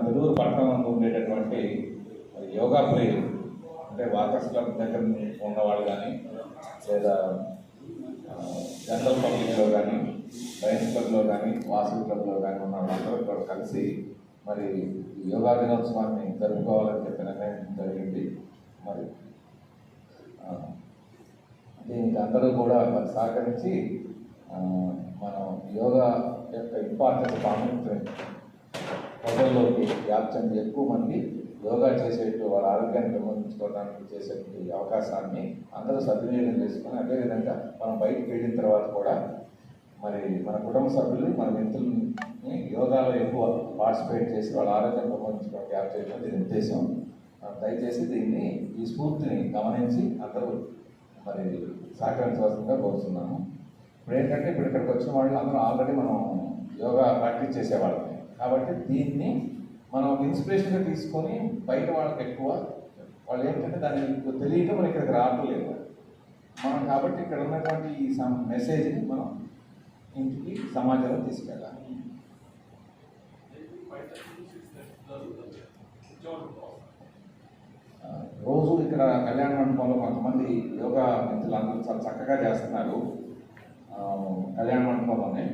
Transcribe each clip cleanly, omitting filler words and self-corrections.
తెలుగు పట్టణంలో ఉండేటటువంటి యోగా ప్రియులు అంటే వాకర్స్ క్లబ్ దగ్గర ఉన్నవాళ్ళు కానీ లేదా జనరల్ పబ్లిక్లో కానీ లయన్స్ క్లబ్లో కానీ వాసవి క్లబ్లో కానీ ఉన్న వాళ్ళందరూ కూడా కలిసి మరి యోగా దినోత్సవాన్ని జరుపుకోవాలని చెప్పి నిర్ణయం జరిగింది. మరి దీనికి అందరూ కూడా సహకరించి మనం యోగా యొక్క ఇంపార్టెన్స్ ప్రాముఖ్యత ప్రజల్లోకి వ్యాప్తి ఎక్కువ మంది యోగా చేసేట్టు వాళ్ళ ఆరోగ్యాన్ని పెంపొందించుకోవడానికి చేసేటువంటి అవకాశాన్ని అందరూ సద్వినియోగం చేసుకొని అదేవిధంగా మనం బయటకు వెళ్ళిన తర్వాత కూడా మరి మన కుటుంబ సభ్యులు మన మిత్రులని యోగాలో ఎక్కువ పార్టిసిపేట్ చేసి వాళ్ళ ఆరోగ్యాన్ని పెంపొందించుకోవడానికి యాప్ చేయడం దీని ఉద్దేశం. దయచేసి దీన్ని ఈ స్ఫూర్తిని గమనించి అందరూ మరి సహకరించవలసిందిగా కోరుతున్నాము. ఇప్పుడు ఏంటంటే ఇక్కడికి వచ్చిన వాళ్ళు అందరూ ఆల్రెడీ మనం యోగా ప్రాక్టీస్ చేసేవాళ్ళం కాబట్టి దీన్ని మనం ఇన్స్పిరేషన్గా తీసుకొని బయట వాళ్ళకి ఎక్కువ వాళ్ళు ఏంటంటే దాన్ని తెలియక మనం ఇక్కడికి రావట్లేదు మనం కాబట్టి ఇక్కడ ఉన్నటువంటి ఈ మెసేజ్ని మనం ఇంటికి సమాజంలో తీసుకెళ్ళాలి. రోజు ఇక్కడ కళ్యాణ మండపంలో కొంతమంది యోగా మిత్రులందరూ చాలా చక్కగా చేస్తున్నారు. కళ్యాణ మండపంలోనే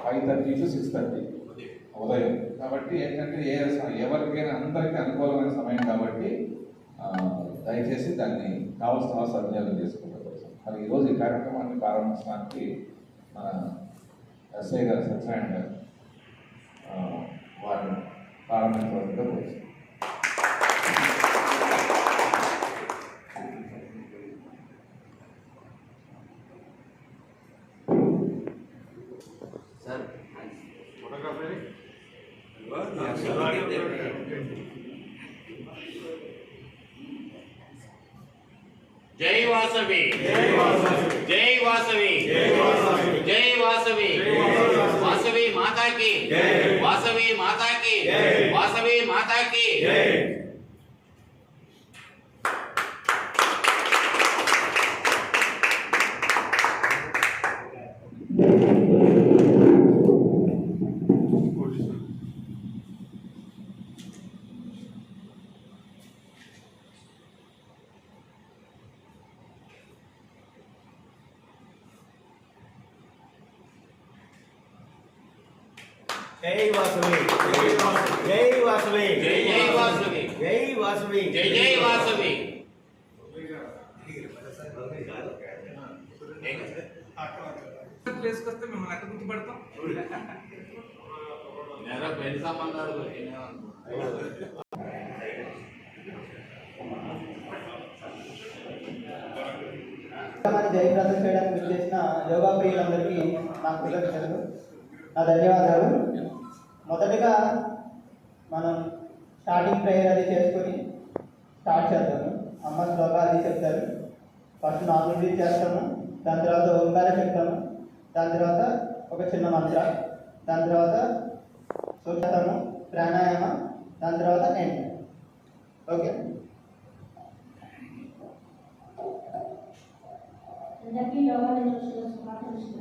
5:30 to 6:30 ఉదయం కాబట్టి ఏంటంటే ఎవరికైనా అందరికీ అనుకూలమైన సమయం కాబట్టి దయచేసి దాన్ని కావాల్సిన సద్వినియోగం చేసుకుంటారు. మరి ఈరోజు ఈ కార్యక్రమాన్ని ప్రారంభించడానికి మన ఎస్ఐ గారు సత్యనారాయణ గారు వారిని ప్రారంభించవలసిందిగా కోరుతున్నాను. जय वासवी जय वासवी जय वासवी वासवी माता की वासवी माता की वासवी माता की जय वासवी जय वासवी जय वासवी जय वासवी जय वासवी ప్లేస్కి వస్తే మిమ్మల్ని ఎక్కడ గుర్తుపడతాం? పెళ్లి సంబంధాలు జయప్రదం చేయడానికి చేసిన యోగా ప్రియులందరికీ నా కృతజ్ఞతలు, నా ధన్యవాదాలు. మొదటగా మనం స్టార్టింగ్ ప్రేయర్ అది చేసుకొని స్టార్ట్ చేద్దాము. అమ్మ శ్లోక అది చెప్తారు. ఫస్ట్ నాలుగు నుండి చేస్తాము, దాని తర్వాత ఓంకార చెప్తాము, దాని తర్వాత ఒక చిన్న మంత్ర, దాని తర్వాత సూక్ష్మము ప్రాణాయామ, దాని తర్వాత ఎండ్. ఓకే, అందరికీ యోగా దినోత్సవ శుభాకాంక్షలు.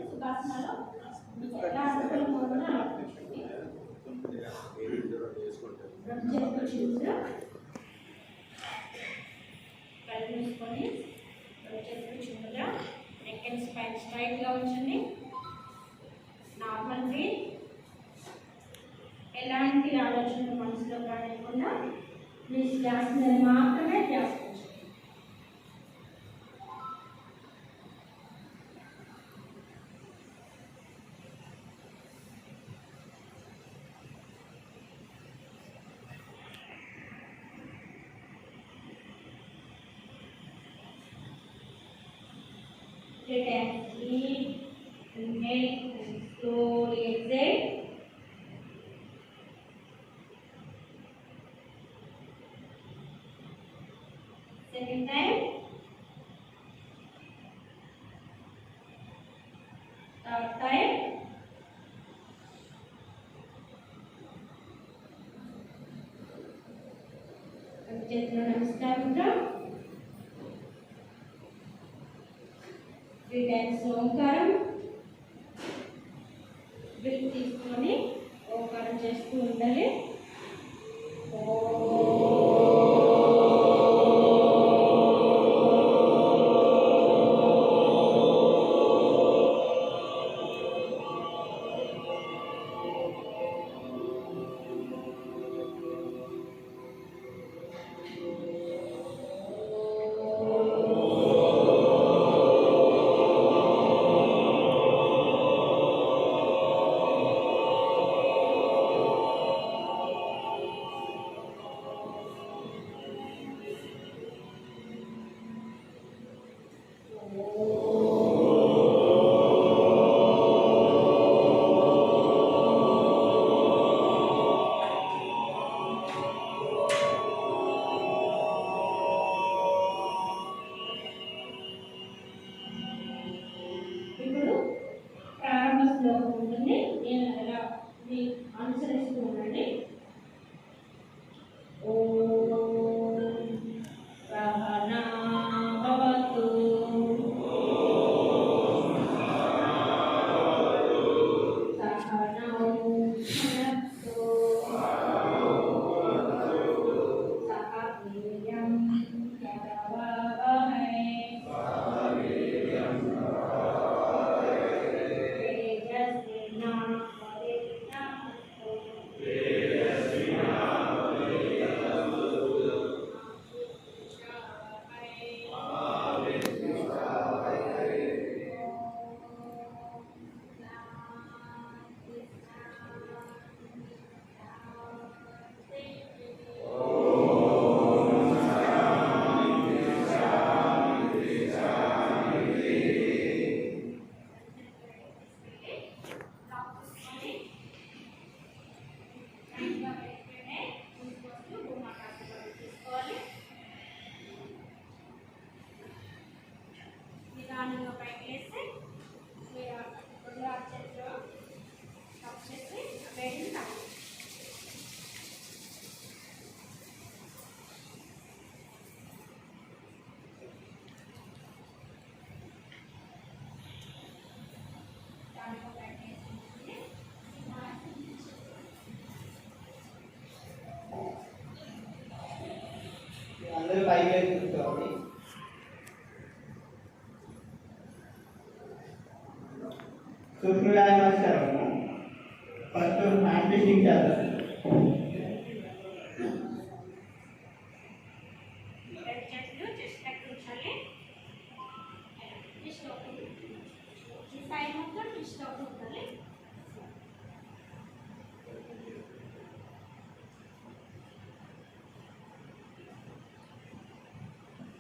సుఖాసనాలు ఎలా అనుకూలంగా కళ్ళు మూసుకొని చేతులు చిన్నగా నెక్ అండ్ స్పైన్ స్ట్రైట్గా ఉంచండి. నార్మల్ బ్రీత్, ఎలాంటి ఆలోచనలు మనసులో రానివ్వకుండా మీ శ్వాస మీద మాత్రమే ధ్యాస ఉంచండి. Deep inhale and slowly exhale. Second time. Time చేతిలో నమస్కారంగా 3 times ఓంకారం బ్రీత్ తీసుకొని ఓంకారం చేస్తూ ఉండాలి. ఇప్పుడు ప్రారంభ శ్లోకం ఉంటుంది. నేను ఎలా అనుసరిస్తూ ఉండండి. ఓం సహనా భవతు సహనౌ భునక్తు సహ వీర్యం కరవావహై నిదానంగా పైకి వేస్తే రెండు చేతిలో కప్ చేసి వేడిని తాగు. దానిలో పైకి వేసి అందరూ పైకి వెళ్ళి కూర్చోవాలి. సూర్యనారాయణ నమస్కారము. ఫస్ట్ హ్యాండ్ టెస్టింగ్ చేద్దాం. రెండు చేతులు చెస్ట్ దగ్గర ఉంచాలి. Chest open. ఈ సైడ్ మొత్తం చెస్ట్ ఓపెన్ ఉండాలి.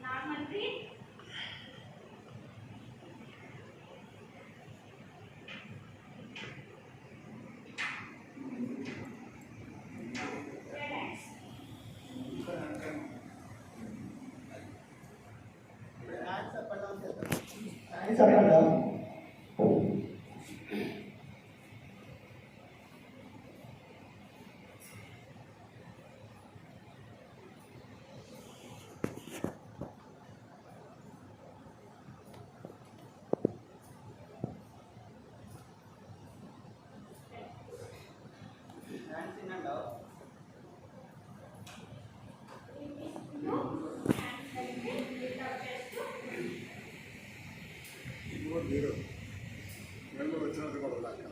Normal breath. Relax. Hands up and down చేద్దాం. Hands up and down. Hands in and out. మీరు వెళ్ళి వచ్చినట్టు కూడా లేక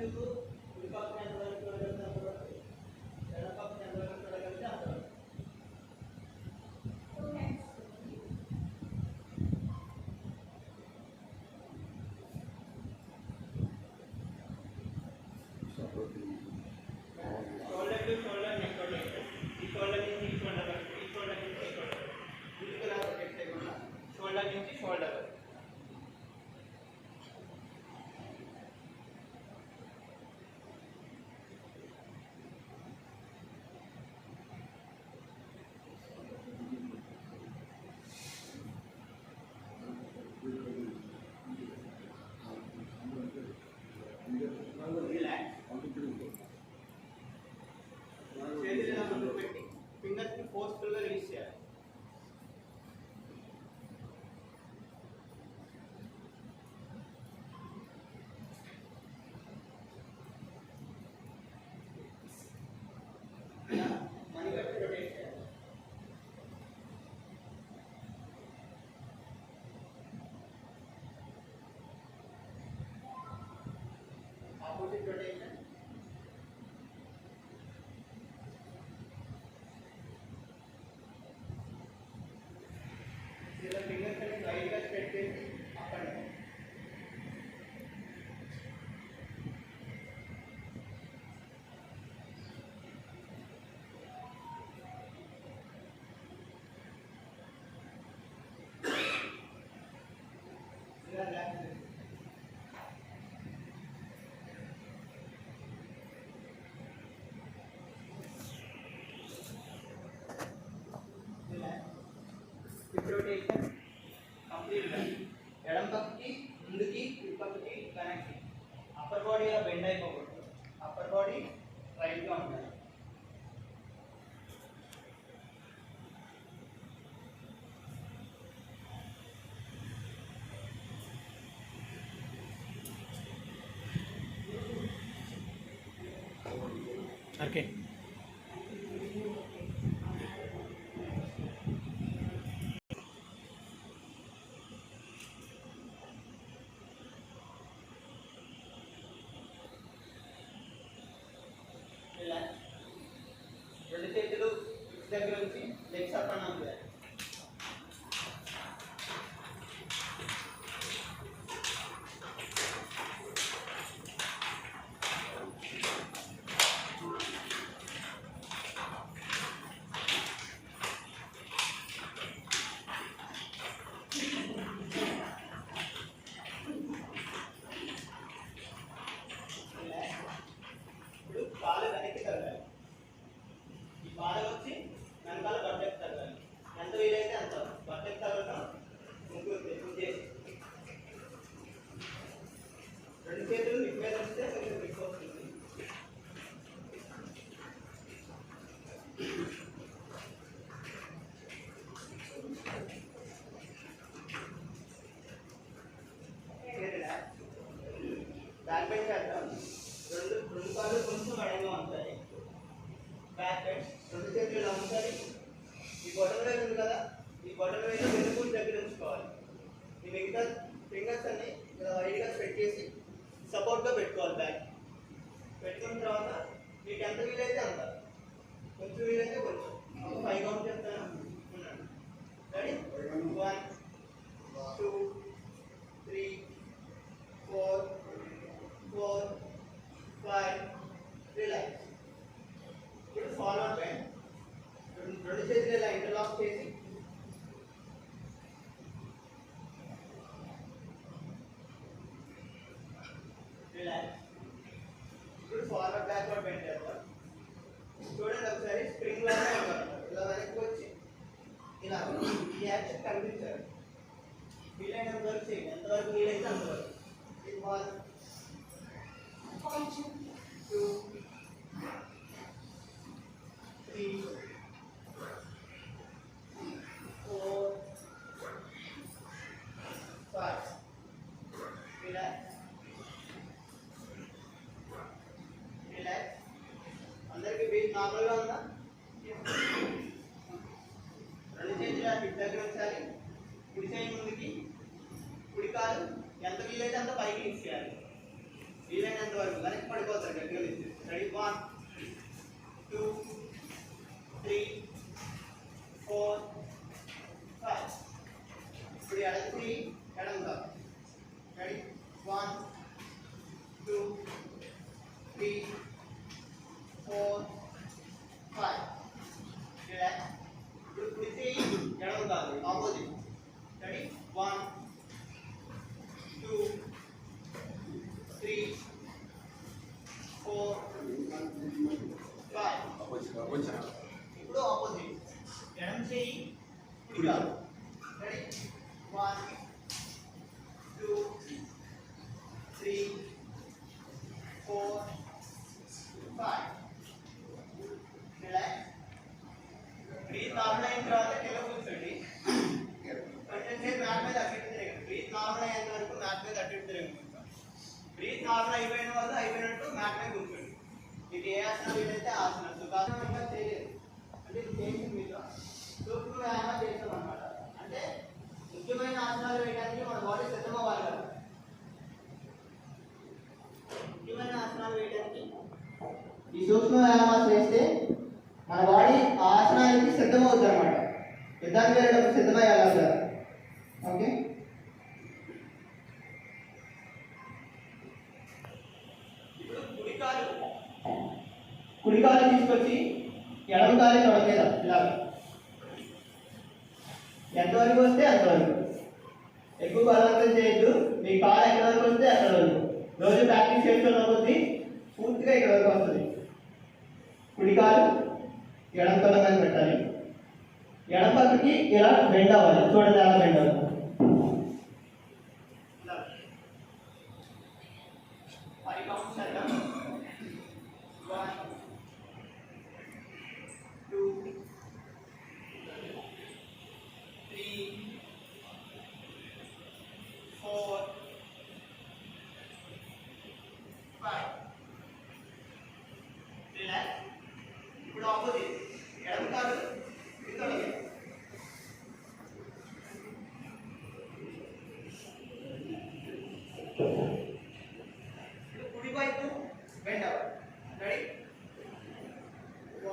చూపు కుడి పక్కన ఎంతవరకు చూడగలిగితే అంతవరకు, ఎడమ పక్కన ఎంతవరకు చూడగలిగితే అంతవరకు. Shoulder to shoulder neck rotation. ఈ షోల్డర్ నుంచి ఈ షోల్డర్ వరకు, ఈ షోల్డర్ నుంచి ఈ షోల్డర్ వరకు. ముందుకు రొటేట్ చేయకుండా షోల్డర్ నుంచి షోల్డర్ వరకు. చేతులు ఇలా ముందుకు పెట్టి ఫింగర్స్ ని ఫోర్స్ఫుల్ గా రిలీజ్ చేయాలి. మనీ కట్టి రొటేట్ చేయాలి. Opposite rotation. ఇలా ఫింగర్స్ ని వైడ్ గా స్ప్రెడ్ చేసి అప్ అండ్ డౌన్. ఇలా రిలాక్స్ చేసి హిప్ రొటేషన్ కంప్లీట్ గా ఎడమ పక్కకి ముందుకి కుడి పక్కకి కనెక్ట్. అప్పర్ బాడీ ఇలా బెండ్ అయిపోకూడదు, అప్పర్ బాడీ రైట్ గా ఉండాలి. ఓకే. రిలాక్స్. రెండు చేతులు దగ్గర నుంచి లెగ్స్ అప్ అండ్ డౌన్ చేయాలి. ఇప్పుడు కాలు వెనక్కి తగ్గాలి. ఈ పాదం వచ్చి వెనకాల బట్టకి తగ్గాలి. ఎంత వీలైతే అంత బట్టకి తగ్గడం ముగ్గురు చేసి రెండు చేతులు నిప్ మీద వస్తే కొంచెం గ్రిప్ వస్తుంది. బ్యాక్ బెండ్ చేద్దాం. రెండు కాళ్ళు కొంచెం అడంగా ఉంటాయి. Back bend. రెండు చేతులు ఇలా ఉంచాలి. ఈ బొటన వేలు ఉంది కదా, ఈ బొటన వేలు వెనుకూడి దగ్గర ఉంచుకోవాలి. ఈ మిగతా ఫింగర్స్ అన్ని ఇలా వైడ్గా స్ప్రెడ్ చేసి సపోర్ట్గా పెట్టుకోవాలి. బ్యాక్ పెట్టుకున్న తర్వాత మీకు ఎంత వీలైతే అంత, కొంచెం వీలైతే కొంచెం. 5 కౌంట్ చెప్తాను, ఉన్నాను. రెడీ? 1 2 3 4 4 5. రిలాక్స్. ఇప్పుడు ఫార్వర్డ్ బెండ్. రెండు చేతులు ఇలా ఇంటర్లాక్ చేసి రిలాక్స్. ఇప్పుడు ఫార్వర్డ్ బ్యాక్వర్డ్ బెండ్ చేద్దాం. చూడండి ఒకసారి స్ప్రింగ్ లాగా ఇలా వెనక్కి వచ్చి ఇలా ఈ యాక్షన్ కనిపించాలి. వీలైనంత వరకు చేయండి, ఎంతవరకు వీలైతే అంతవరకు. 1 2 3 4 5. రిలాక్స్. రిలాక్స్. అందరికి బీట్ నార్మల్గా ఉందా? రెండు చేతులు హిప్ దగ్గర ఉంచాలి. కుడి సైడ్ ముందుకి, కుడి కాలు ఎంత వీలైతే అంత పైకి లిఫ్ట్ చేయాలి. వీలైనంత వరకు వెనక్కి పడిపోతారు గట్టిగా లేచి. రెడీ 1 2 3 4 5. ఇప్పుడు ఎడమకి ఎడమ కాదు. రెడీ 1 2 3 4 5. రిలాక్స్. ఇప్పుడు కుడితే ఎడమ కాదు, ఆపోజిట్. రెడీ 1 2 3 4 5. ఇప్పుడు ఆపోజిట్. ఎడమ చేయి కుడి కాదు. రెడీ 1 2 3 4 5. రిలాక్స్. బ్రీత్ నార్మల్ అయిన తర్వాత కింద కూర్చోండి. కొంచెం సేపు మ్యాట్ మీద అటు ఇటు తిరగండి. బ్రీత్ నార్మల్ అయ్యేంత వరకు మ్యాట్ మీద అటు ఇటు తిరగండి. బ్రీత్ నార్మల్ అయిపోయిన వాళ్ళు అయిపోయినట్టు మ్యాట్ మీద కూర్చోండి. మీకు ఏ ఆసనం వీలైతే ఆసనం. సుఖాసనం ఇంకా చేయలేదు అంటే ఇది చేసింది మీద సూక్ష్మ వ్యాయామం చేస్తాం అన్నమాట. అంటే ముఖ్యమైన ఆసనాలు వేయడానికి మన బాడీ సిద్ధమవ్వాలి కదా. ముఖ్యమైన ఆసనాలు వేయడానికి ఈ సూక్ష్మ వ్యాయామాలు చేస్తే మన బాడీ ఆ ఆసనానికి సిద్ధమవుతుంది అనమాట. యుద్ధానికి వెళ్ళేటప్పుడు సిద్ధమయ్యాలి కదా. ఓకే, ఇప్పుడు కుడి కాలు తీసుకొచ్చి ఎడమ కాలు తొడ మీద ఇలా ఎంతవరకు వస్తే అంతవరకు. ఎక్కువ బలవంతం చేయొద్దు. మీ కాలు ఎక్కడి వరకు వస్తే అక్కడ వరకు. రోజు ప్రాక్టీస్ చేస్తున్న కొద్దీ పూర్తిగా ఇక్కడ వరకు వస్తుంది. కుడి కాలు ఎడమ తొడ మీద పెట్టాలి. ఎడమ పక్కకి ఇలా బెండ్ అవ్వాలి. చూడండి ఎలా బెండ్ అవ్వాలి. ఇప్పుడు ఆపోజిట్. ఎడమ కాలు కింద కుడి వైపు బెండ్ అవ్వాలి. రెడీ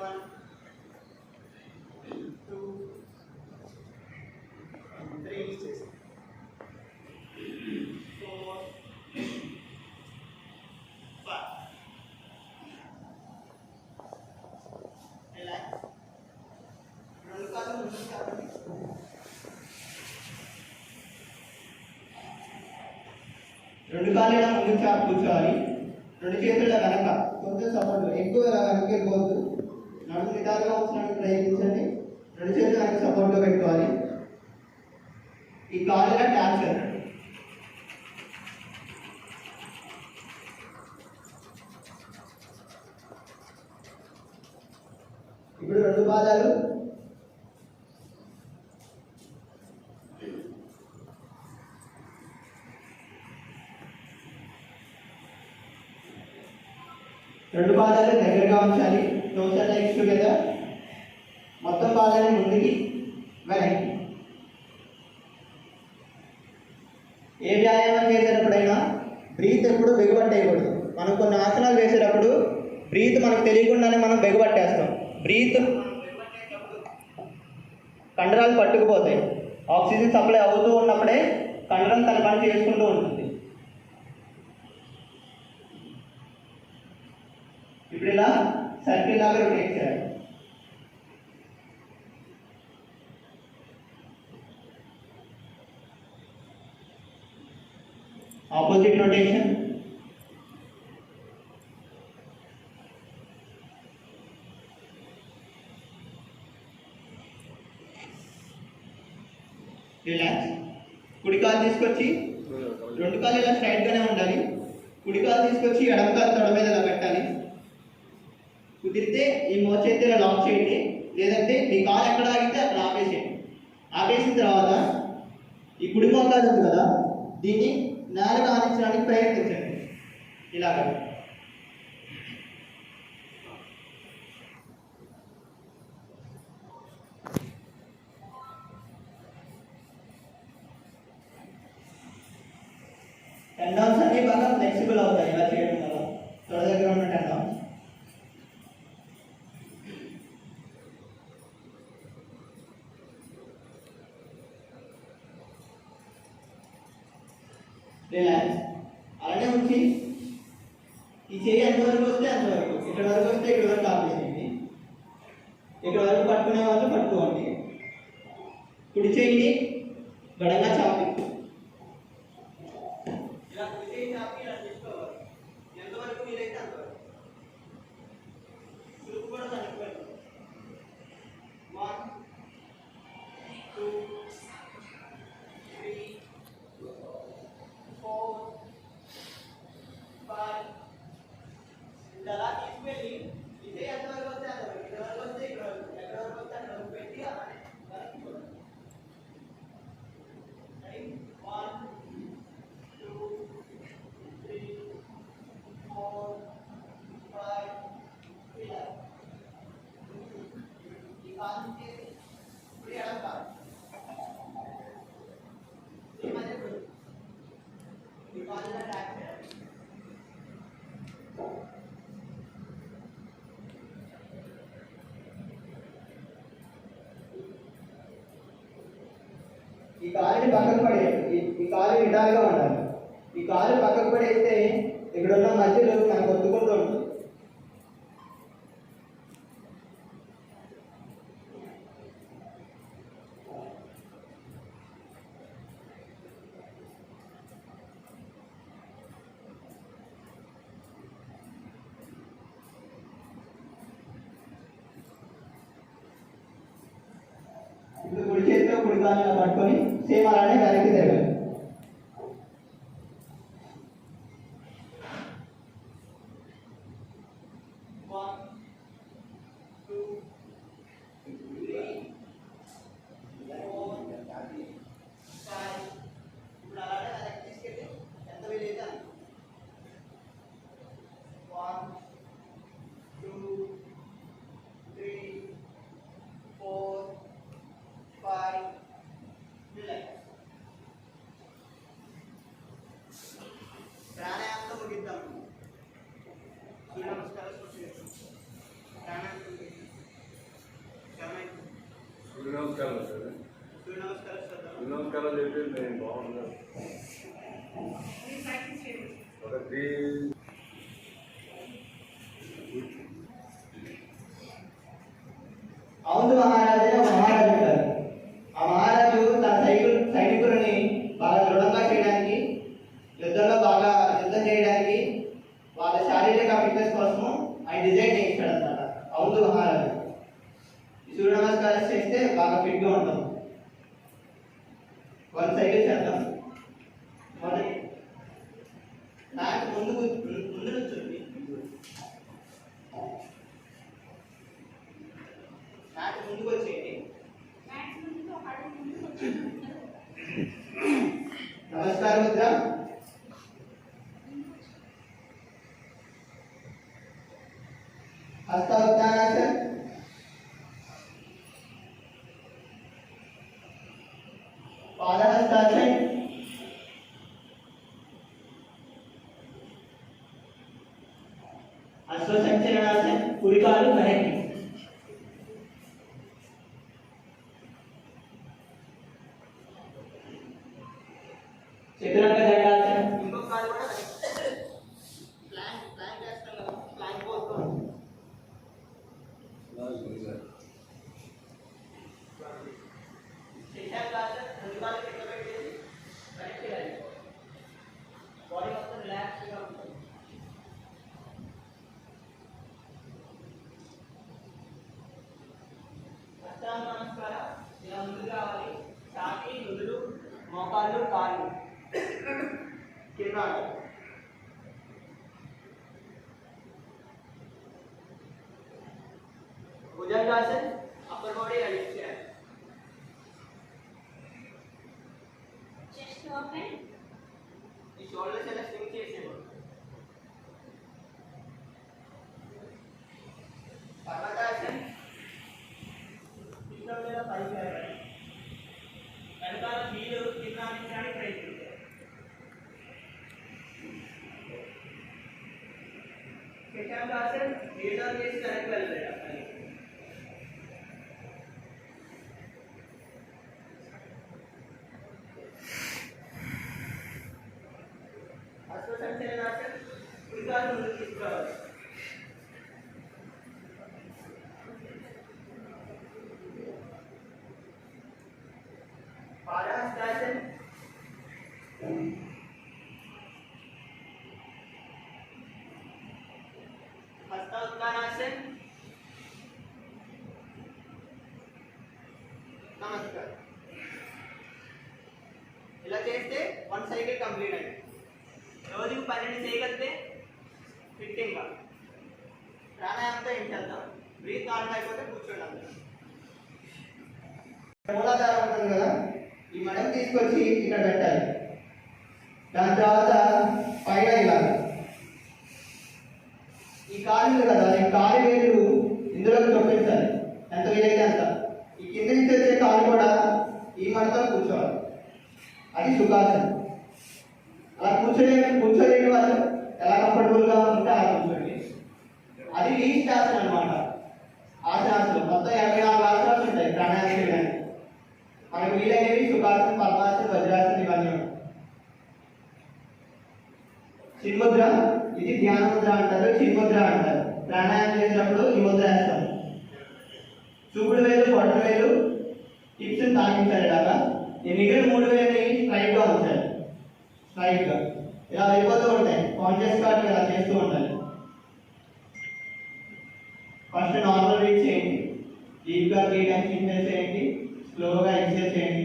1 2 3 4 5. రిలాక్స్. రెండు కాళ్ళు ముందుకు చాపండి. రెండు కాళ్ళు ఇలా ముందుకు చాపు కూర్చోవాలి. రెండు చేతుల వెనక కొంచెం సపోర్ట్. ఎక్కువ ఇలా వెనక్కి వెళ్ళిపోవద్దు. నడుము నిదానంగా ఉంచడానికి ప్రయత్నించండి. రెండు చేతులు వెనక సపోర్ట్గా పెట్టుకోవాలి. ఈ కాళ్ళు ఇలా ట్యాప్ చేయండి. ఇప్పుడు రెండు పాదాలు దగ్గరగా ఉంచాలి. Toes and legs together. మొత్తం పాదాన్ని ముందుకి వెనక్కి. ఏ వ్యాయామం చేసేటప్పుడైనా బ్రీత్ ఎప్పుడు బిగబట్టేయకూడదు. మనం కొన్ని ఆసనాలు వేసేటప్పుడు బ్రీత్ మనకు తెలియకుండానే మనం బిగబట్టేస్తాం. బ్రీత్ కండరాలు పట్టుకుపోతాయి. ఆక్సిజన్ సప్లై అవుతూ ఉన్నప్పుడే కండరం తన పని చేసుకుంటూ ఉంటుంది. ఇప్పుడు ఇలా సర్కిల్ లాగా రొటేట్ చేయాలి. Opposite rotation. రిలాక్స్. కుడి కాలు తీసుకొచ్చి రెండు కాలు ఇలా స్ట్రైట్ గానే ఉండాలి. కుడి కాలు తీసుకొచ్చి ఎడమ కాలు తొడ మీద ఇలా పెట్టాలి. కుదిరితే ఈ మోచేతి ఇలా లాక్ చేయండి. లేదంటే మీ కాలు ఎక్కడ ఆగితే అక్కడ ఆపేసేయండి. ఆపేసిన తర్వాత ఈ కుడి మోకాలు ఉంది కదా, దీన్ని నేలకు ఆనించడానికి ప్రయత్నించండి. ఇలాగ టెండాన్స్ అన్ని బాగా ఫ్లెక్సిబుల్ అవుతాయి ఇలా చేయడం. ఈ చేయి ఎంతవరకు వస్తే అంతవరకు, ఇక్కడ వరకు వస్తే ఇక్కడ వరకు ఆపేసేయండి. ఇక్కడ వరకు పట్టుకునే వాళ్ళు పట్టుకోండి. కుడి చేయిని గడంగా చాపి ఇలా కుడి చేయి చాపి ఇలా తీసుకోవాలి. ఎంతవరకు వీలైతే అంతవరకు. సులుపు కూడా చనిపోయింది. 1 2 3 4 5 ఇలా తీసుకెళ్ళి ఇదే ఎంతవరకు వస్తే అంతవరకు, ఇక్కడ వరకు వస్తే ఇక్కడ వరకు, ఎక్కడ వరకు వస్తే అక్కడ వరకు పెట్టి వరకు చూడండి. 1 2 3 4 5 ఇలా ఈ కాలు తీసి ఇప్పుడు ఎడమ కాలు ఈ మధ్య ఈ కాలు ఇలా ట్యాప్ చేయాలి. ఈ కాలుని పక్కకు పడేయాలి. ఈ కాలు నిటారుగా ఉండాలి. ఈ కాలు పక్కకు పడేస్తే ఇక్కడ ఉన్న మధ్యలో మనకు ఒత్తుకుంటూ ఉంటుంది. ఇప్పుడు కుడి చేతితో కుడి కాలు పట్టుకొని సేమ్ అలానే వెనక్కి తిరగాలి. ఇప్పుడు అలానే వెనక్కి తీసుకెళ్ళి ఎంత వీలైతే అంత. 1 2 3 4 5 రిలాక్స్. ప్రాణాయామంతో ముగిద్దాం. సూర్య నమస్కారం ప్రాణాయామం సూర్య నమస్కారం సార్. సూర్య నమస్కారం చేద్దాం. సూర్య నమస్కారం చెప్పి నేను బాగున్నాను. ఒకటి అవును మహారాజు మహారాజు ఉంటారు. ఆ మహారాజు తన సైనికులని బాగా దృఢంగా చేయడానికి, యుద్ధంలో బాగా యుద్ధం చేయడానికి, వాళ్ళ శారీరక ఫిట్నెస్ కోసం ఆయన డిజైన్ చేయించాడు అనమాట. అవును మహారాజు సూర్య నమస్కారం చేస్తే బాగా ఫిట్గా ఉంటాం. 1 సైకిల్ చేద్దాం. మొదటి నాకు ముందు నుంచుంది. నాకు ముందుకు వచ్చేయండి. నమస్కార ముద్ర. హస్తావతారాసన్. పాదహస్తాసన్. అశ్వసంచలనాసన్. కుడి కాలు వెనక్కి. చతురంగ దండాసనం. ఇంకొక కాలు కూడా ప్లాంక్ చేస్తాం కదా, ప్లాంక్ పోస్ట్. శశాంకాసన్. రెండు కాలు కింద పెట్టేసి వెనక్కి రండి. బాడీ మొత్తం రిలాక్స్గా ఉంటుంది. అష్టాంగ నమస్కారం. ఇలా ముందుకు రావాలి. ఛాతీ, నుదురు, మోకాళ్ళు, కాళ్ళు కింద. భుజంగాసన్. అప్పర్ బాడీ రిలీజ్ చేయాలి. Chest open. ఈ షోల్డర్స్ ఎలా స్వింగ్ చేసేవాడు. పర్వతాసన్. ఇక్కడ మీద పైకి వెళ్ళాలి. వెనకాల వీలు కింద అందించడానికి ప్రయత్నించాలి. శశాంకాసన్. వీలు చేసి వెనక్కి వెళ్ళాలి. అశ్వసంచలనాసన్. కుడి కాలు ముందుకు తీసుకురావాలి. పాదహస్తాసన్, హస్తోత్తానాసన్, నమస్కారం. ఇలా చేస్తే 1 సైకిల్ కంప్లీట్ అయింది. రోజుకు 12 చేయగలిగితే ఫిట్టింగ్గా ప్రాణాయామంతో ఏం చేద్దాం, బ్రీత్ నార్మల్ అయిపోతే కూర్చోండి. మూలాధారం ఉంటుంది కదా, ఈ మడం తీసుకొచ్చి ఇక్కడ పెట్టాలి. దాని తర్వాత పైన ఇలా ఈ కాలు ఉంది కదా, ఈ కాలు వేలు ఇందులోకి చొప్పించాలి ఎంత వీలైతే అంత. ఈ కింద నుంచి వచ్చే కాలు కూడా ఈ మడతో కూర్చోవాలి. అది సుఖాసనం. అలా కూర్చోలేని వాళ్ళు ఎలా కంఫర్టబుల్గా ఉంటే అలా కూర్చోండి. అది లీస్ట్ ఆసనం అనమాట. ఆసనాలు మొత్తం 84 ఆసనాలు ఉంటాయి ప్రాణాయామం చేయడానికి. మనకు వీలైనవి సుఖాసనం, పద్మాసనం, వజ్రాసనం ఇవన్నీ ఉంటాయి. చిన్ముద్ర, ఇది ధ్యాన ముద్ర అంటారు, చిన్ముద్ర అంటారు. ప్రాణాయామం చేసినప్పుడు ఈ ముద్ర వేస్తాం. చూపుడు వేలు, పొట్ట వేలు టిప్స్ తాగించాలి. ఇలాగా ఈ మిగిలిన 3 వేలని స్ట్రైట్గా ఉంచాలి. స్ట్రైట్గా ఇలా అయిపోతూ ఉంటాయి. కాన్షియస్ గా ఇలా చేస్తూ ఉండాలి. ఫస్ట్ నార్మల్ బ్రీత్ చేయండి. డీప్గా 3 టైమ్స్ ఇన్హేల్ చేయండి, స్లోగా ఎక్స్హేల్ చేయండి.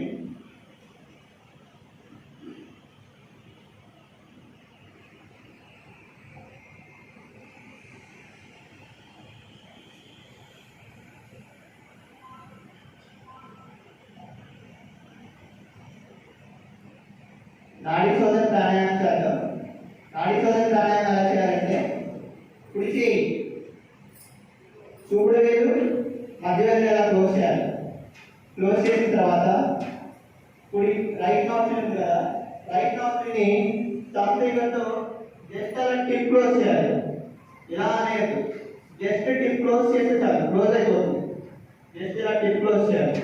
నాడీ శోధన ప్రాణాయామం చేద్దాం. నాడీ శోధన ప్రాణాయామం ఎలా చేయాలంటే, కుడి చేయి చూపుడు వేలు మధ్య వేలు ఎలా క్లోజ్ చేయాలి. క్లోజ్ చేసిన తర్వాత రైట్ నాస్ట్రిల్ ఉంది కదా, రైట్ నాస్ట్రిల్ని థంబ్ ఫింగర్తో జస్ట్ అలా టిప్ క్లోజ్ చేయాలి. ఇలా అనేది జస్ట్ టిప్ క్లోజ్ చేస్తే చాలు, క్లోజ్ అయిపోతుంది. జస్ట్ ఇలా టిప్ క్లోజ్ చేయాలి.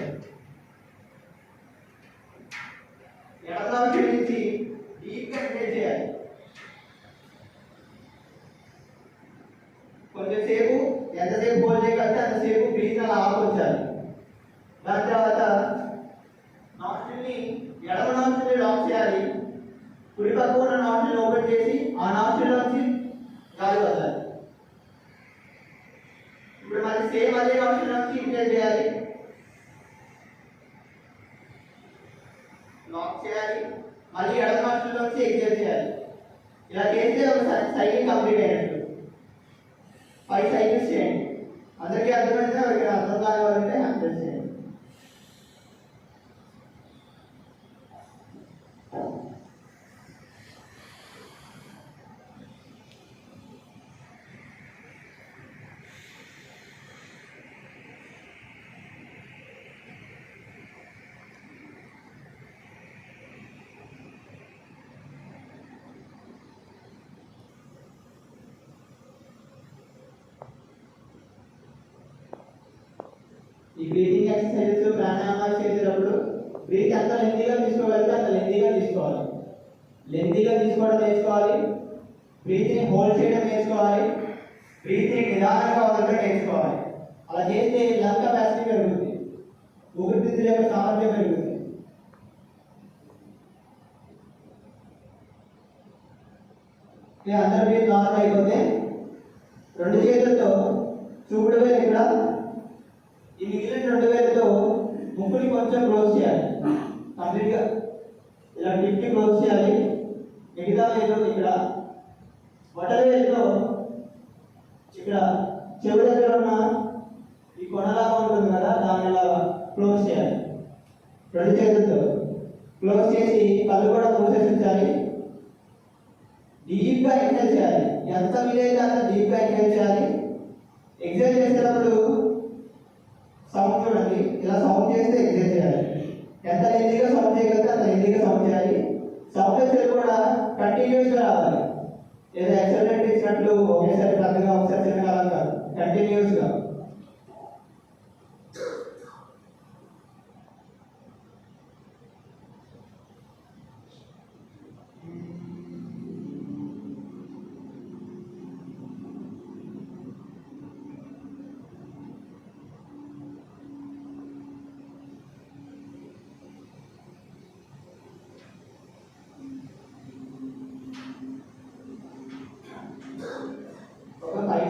ఎడమ నుంచి డీప్గా ఇన్హేల్ చేయాలి. కొంచెంసేపు ఎంతసేపు హోల్డ్ చేయగలిగితే అంతసేపు బ్రీత్ అలా ఆపుకొచ్చాలి. దాని తర్వాత నాస్ట్రిల్ని ఎడమ నాస్ట్రిల్ని లాక్ చేయాలి. కుడి పక్క ఉన్న నాస్ట్రిల్ని ఓపెన్ చేసి ఆ నాస్ట్రిల్ నుంచి గాలి వదలాలి. ఇప్పుడు మళ్ళీ సేమ్ అదే నాస్ట్రిల్ నుంచి ఇన్హేల్ చేయాలి, లాక్ చేయాలి, మళ్ళీ ఎడమ నాస్ట్రిల్ నుంచి ఎక్స్హేల్ చేయాలి. ఇలా చేస్తే ఒక సైకిల్ కంప్లీట్ అయినట్టు. 5 సైకిల్స్ చేయండి. అందరికీ అర్థమైతే ఎవరికి అర్థం కాని వాళ్ళంటే అర్థం చేయండి. ఈ బ్రీతింగ్ ఎక్సర్సైజెస్ ప్రాణాయామాలు చేసేటప్పుడు బ్రీత్ ఎంత లెంతీగా తీసుకోగలిగితే అంత లెంతీగా తీసుకోవాలి. లెంతీగా తీసుకోవడం నేర్చుకోవాలి. బ్రీత్ని హోల్డ్ చేయడం నేర్చుకోవాలి. బ్రీత్ని నిదానంగా వదలడం నేర్చుకోవాలి. అలా చేస్తే లంగ్ కెపాసిటీ పెరుగుతుంది, ఊపిరితిత్తుల యొక్క సామర్థ్యం పెరుగుతుంది. అందరూ బ్రీత్ నార్మల్ అయిపోతే 2 చేతులతో చూపుడు వేలు ఇక్కడ, ఈ మిగిలిన 2 వేలతో ముక్కుని కొంచెం క్లోజ్ చేయాలి. కంప్లీట్గా ఇలా టిప్ని క్లోజ్ చేయాలి. మిగతా వేలు ఇక్కడ, బొటన వేలుతో ఇక్కడ చెవి దగ్గర ఉన్న ఈ కొనలాగా ఉంటుంది కదా, దాన్ని ఇలా క్లోజ్ చేయాలి. 2 చేతులతో క్లోజ్ చేసి కళ్ళు కూడా మూసేసి ఉంచాలి. డీప్గా ఇన్హేల్ చేయాలి. ఎంత వీలైతే అంత డీప్గా ఇన్హేల్ చేయాలి. ఎక్సైల్ చేసేటప్పుడు సౌండ్ చూడండి, ఇలా సౌండ్ చేస్తే ఎక్సైల్ చేయాలి. ఎంత లెంతీగా సౌండ్ చేయగలిగితే అంత లెంతీగా సౌండ్ చేయాలి. సౌండ్ వచ్చేది కూడా కంటిన్యూస్గా రావాలి. ఏదో ఎక్సలెంట్ ఇచ్చినట్లు ఒకేసారి పెద్దగా ఒకసారి చిన్నగా కాదు, కంటిన్యూస్గా.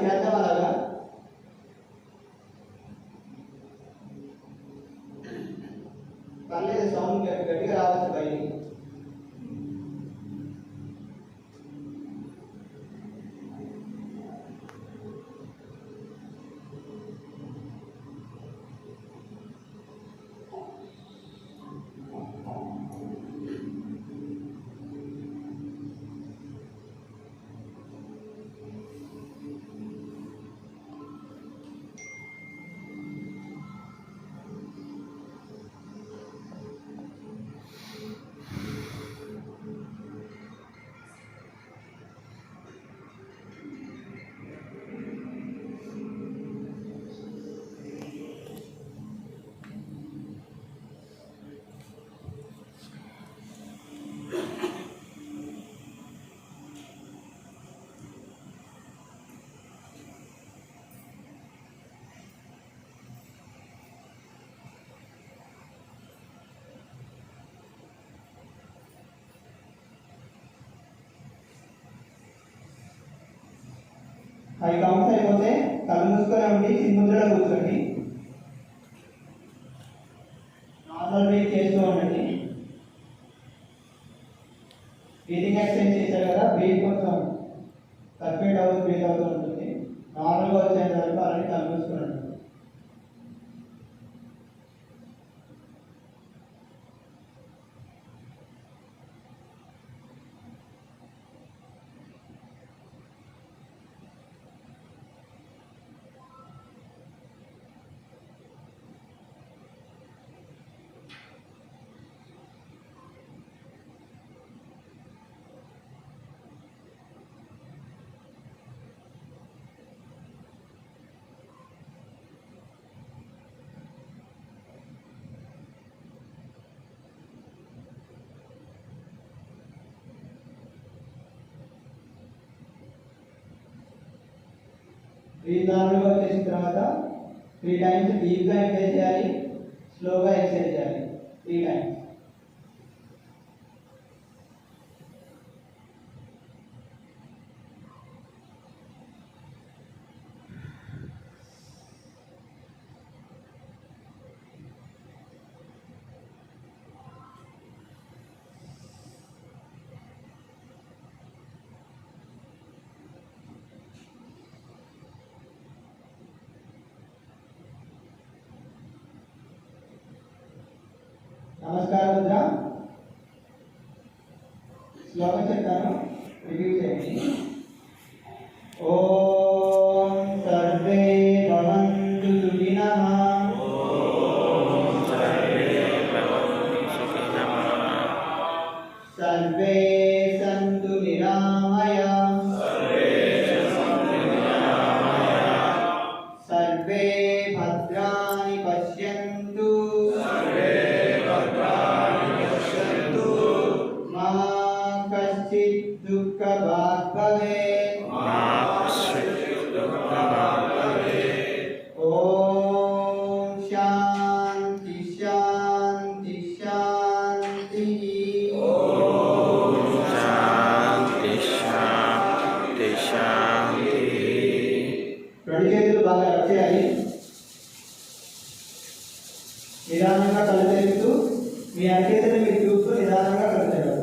చేద్దాం అలాగా. పర్లేదు, సౌండ్ గట్టిగా రావచ్చు బయటికి. అవి కౌంట్స్ అయిపోతే కళ్ళు మూసుకొని ఉండి సింహముద్రలో కూర్చోండి. నార్మల్ బ్రీత్ చేస్తూ ఉండండి. బ్రీతింగ్ ఎక్సర్సైజ్ చేశారు కదా, బ్రీత్ కొంచెం సర్క్యులేట్ అవుతూ బ్రీత్ అవుతూ ఉంటుంది. నార్మల్గా వచ్చేంత వరకు అలాగే కళ్ళు మూసుకొని ఉండండి. బ్రీత్ నార్మల్గా వచ్చేసిన తర్వాత 3 times డీప్గా ఎక్సైజ్ చేయాలి, స్లోగా ఎక్సైజ్ చేయాలి 3 times. నమస్కార ముద్ర శ్లోకం చెప్తాను, రిపీట్ చేయండి. ఓం సర్వే భవంతు సుఖినః. సర్వే సంతు నిరామయాః. సర్వే భద్రాణి పశ్యంతు. మా కశ్చిత్ దుఃఖభాగ్ భవేత్. ఓం శాంతి శాంతి శాంతి. రెండు చేతులు బాగా రబ్ చేయాలి. నిదానంగా కళ్ళు తెరుస్తూ మీ అరచేతులు మీరు చూస్తూ నిదానంగా కళ్ళు తెరవాలి.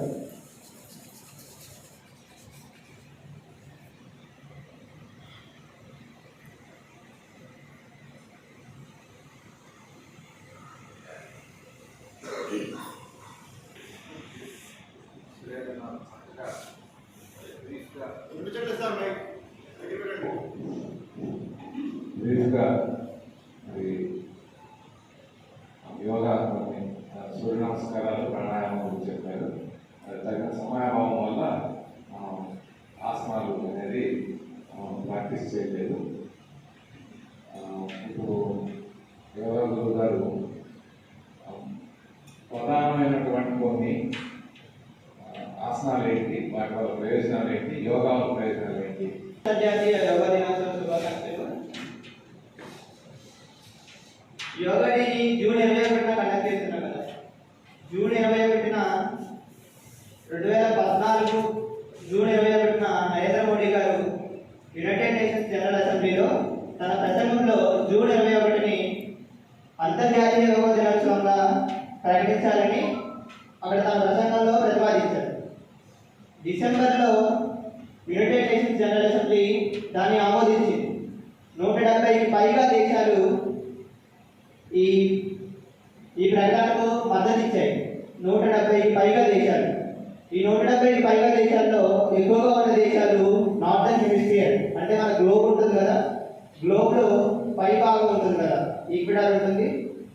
బ్రీఫ్గా మరి యోగా కొన్ని సూర్య నమస్కారాలు ప్రాణాయామం గురించి చెప్పారు. అది తగిన సమయాభావం వల్ల ఆసనాలు అనేది ప్రాక్టీస్ చేయలేదు. ఇప్పుడు యోగా గురువు గారు ప్రధానమైనటువంటి కొన్ని ఆసనాలు ఏంటి, వాటి వల్ల ప్రయోజనాలు ఏంటి, యోగా వల్ల ప్రయోజనాలు ఏంటి. అంతర్జాతీయ యోగా దినోత్సవ శుభాకాంక్షలు. యోగా డే జూన్ 21న కండక్ట్ చేస్తున్నాం కదా. జూన్ 21న 2014 జూన్ 21న నరేంద్ర మోడీ గారు యునైటెడ్ నేషన్స్ జనరల్ అసెంబ్లీ తన ప్రసంగంలో జూన్ 21ని అంతర్జాతీయ యోగా దినోత్సవంగా ప్రకటించాలని అక్కడ తన ప్రసంగంలో ప్రతిపాదించారు. డిసెంబర్లో యునైటెడ్ నేషన్స్ జనరల్ అసెంబ్లీ దాన్ని ఆమోదించింది. 170కి పైగా దేశాలు ఈ ప్రకటనకు మద్దతు ఇచ్చాయి. 170కి పైగా దేశాలు. ఈ 170కి పైగా దేశాల్లో ఎక్కువగా ఉన్న దేశాలు నార్థన్ హెమిస్ఫియర్, అంటే మన గ్లోబ్ ఉంటుంది కదా, గ్లోబ్లో పై భాగం ఉంటుంది కదా, ఈక్విడార్ ఉంటుంది,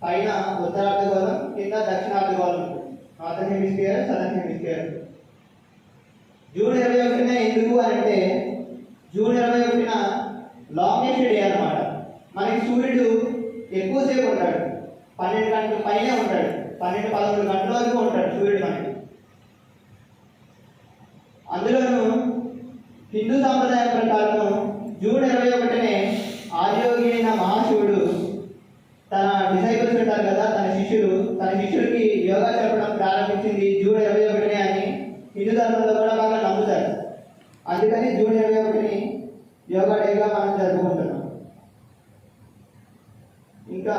పైన ఉత్తరార్ధగోళం, కింద దక్షిణార్ధగోళం ఉంటుంది. Northern hemisphere, southern hemisphere. June 21న ఎందుకు అంటే జూన్ 21న లాంగెస్ట్ డే అన్నమాట. మనకి సూర్యుడు ఎక్కువసేపు ఉంటాడు, 12 గంటల పైనే ఉంటాడు, 12-13 గంటల వరకు ఉంటాడు సూర్యుడు మనకి. అందులోనూ హిందూ సాంప్రదాయం ప్రకారం జూన్ 21నే ఆదియోగి అయిన మహాశివుడు తన డిసైపుల్స్ ఉంటారు కదా, తన శిష్యుడికి యోగా చెప్పడం ప్రారంభించింది జూన్ 21నే అని హిందూ ధర్మంలో కూడా బాగా నమ్ముతారు. అందుకని జూన్ 21ని యోగా డేగా మనం జరుపుకుంటున్నాం. ఇంకా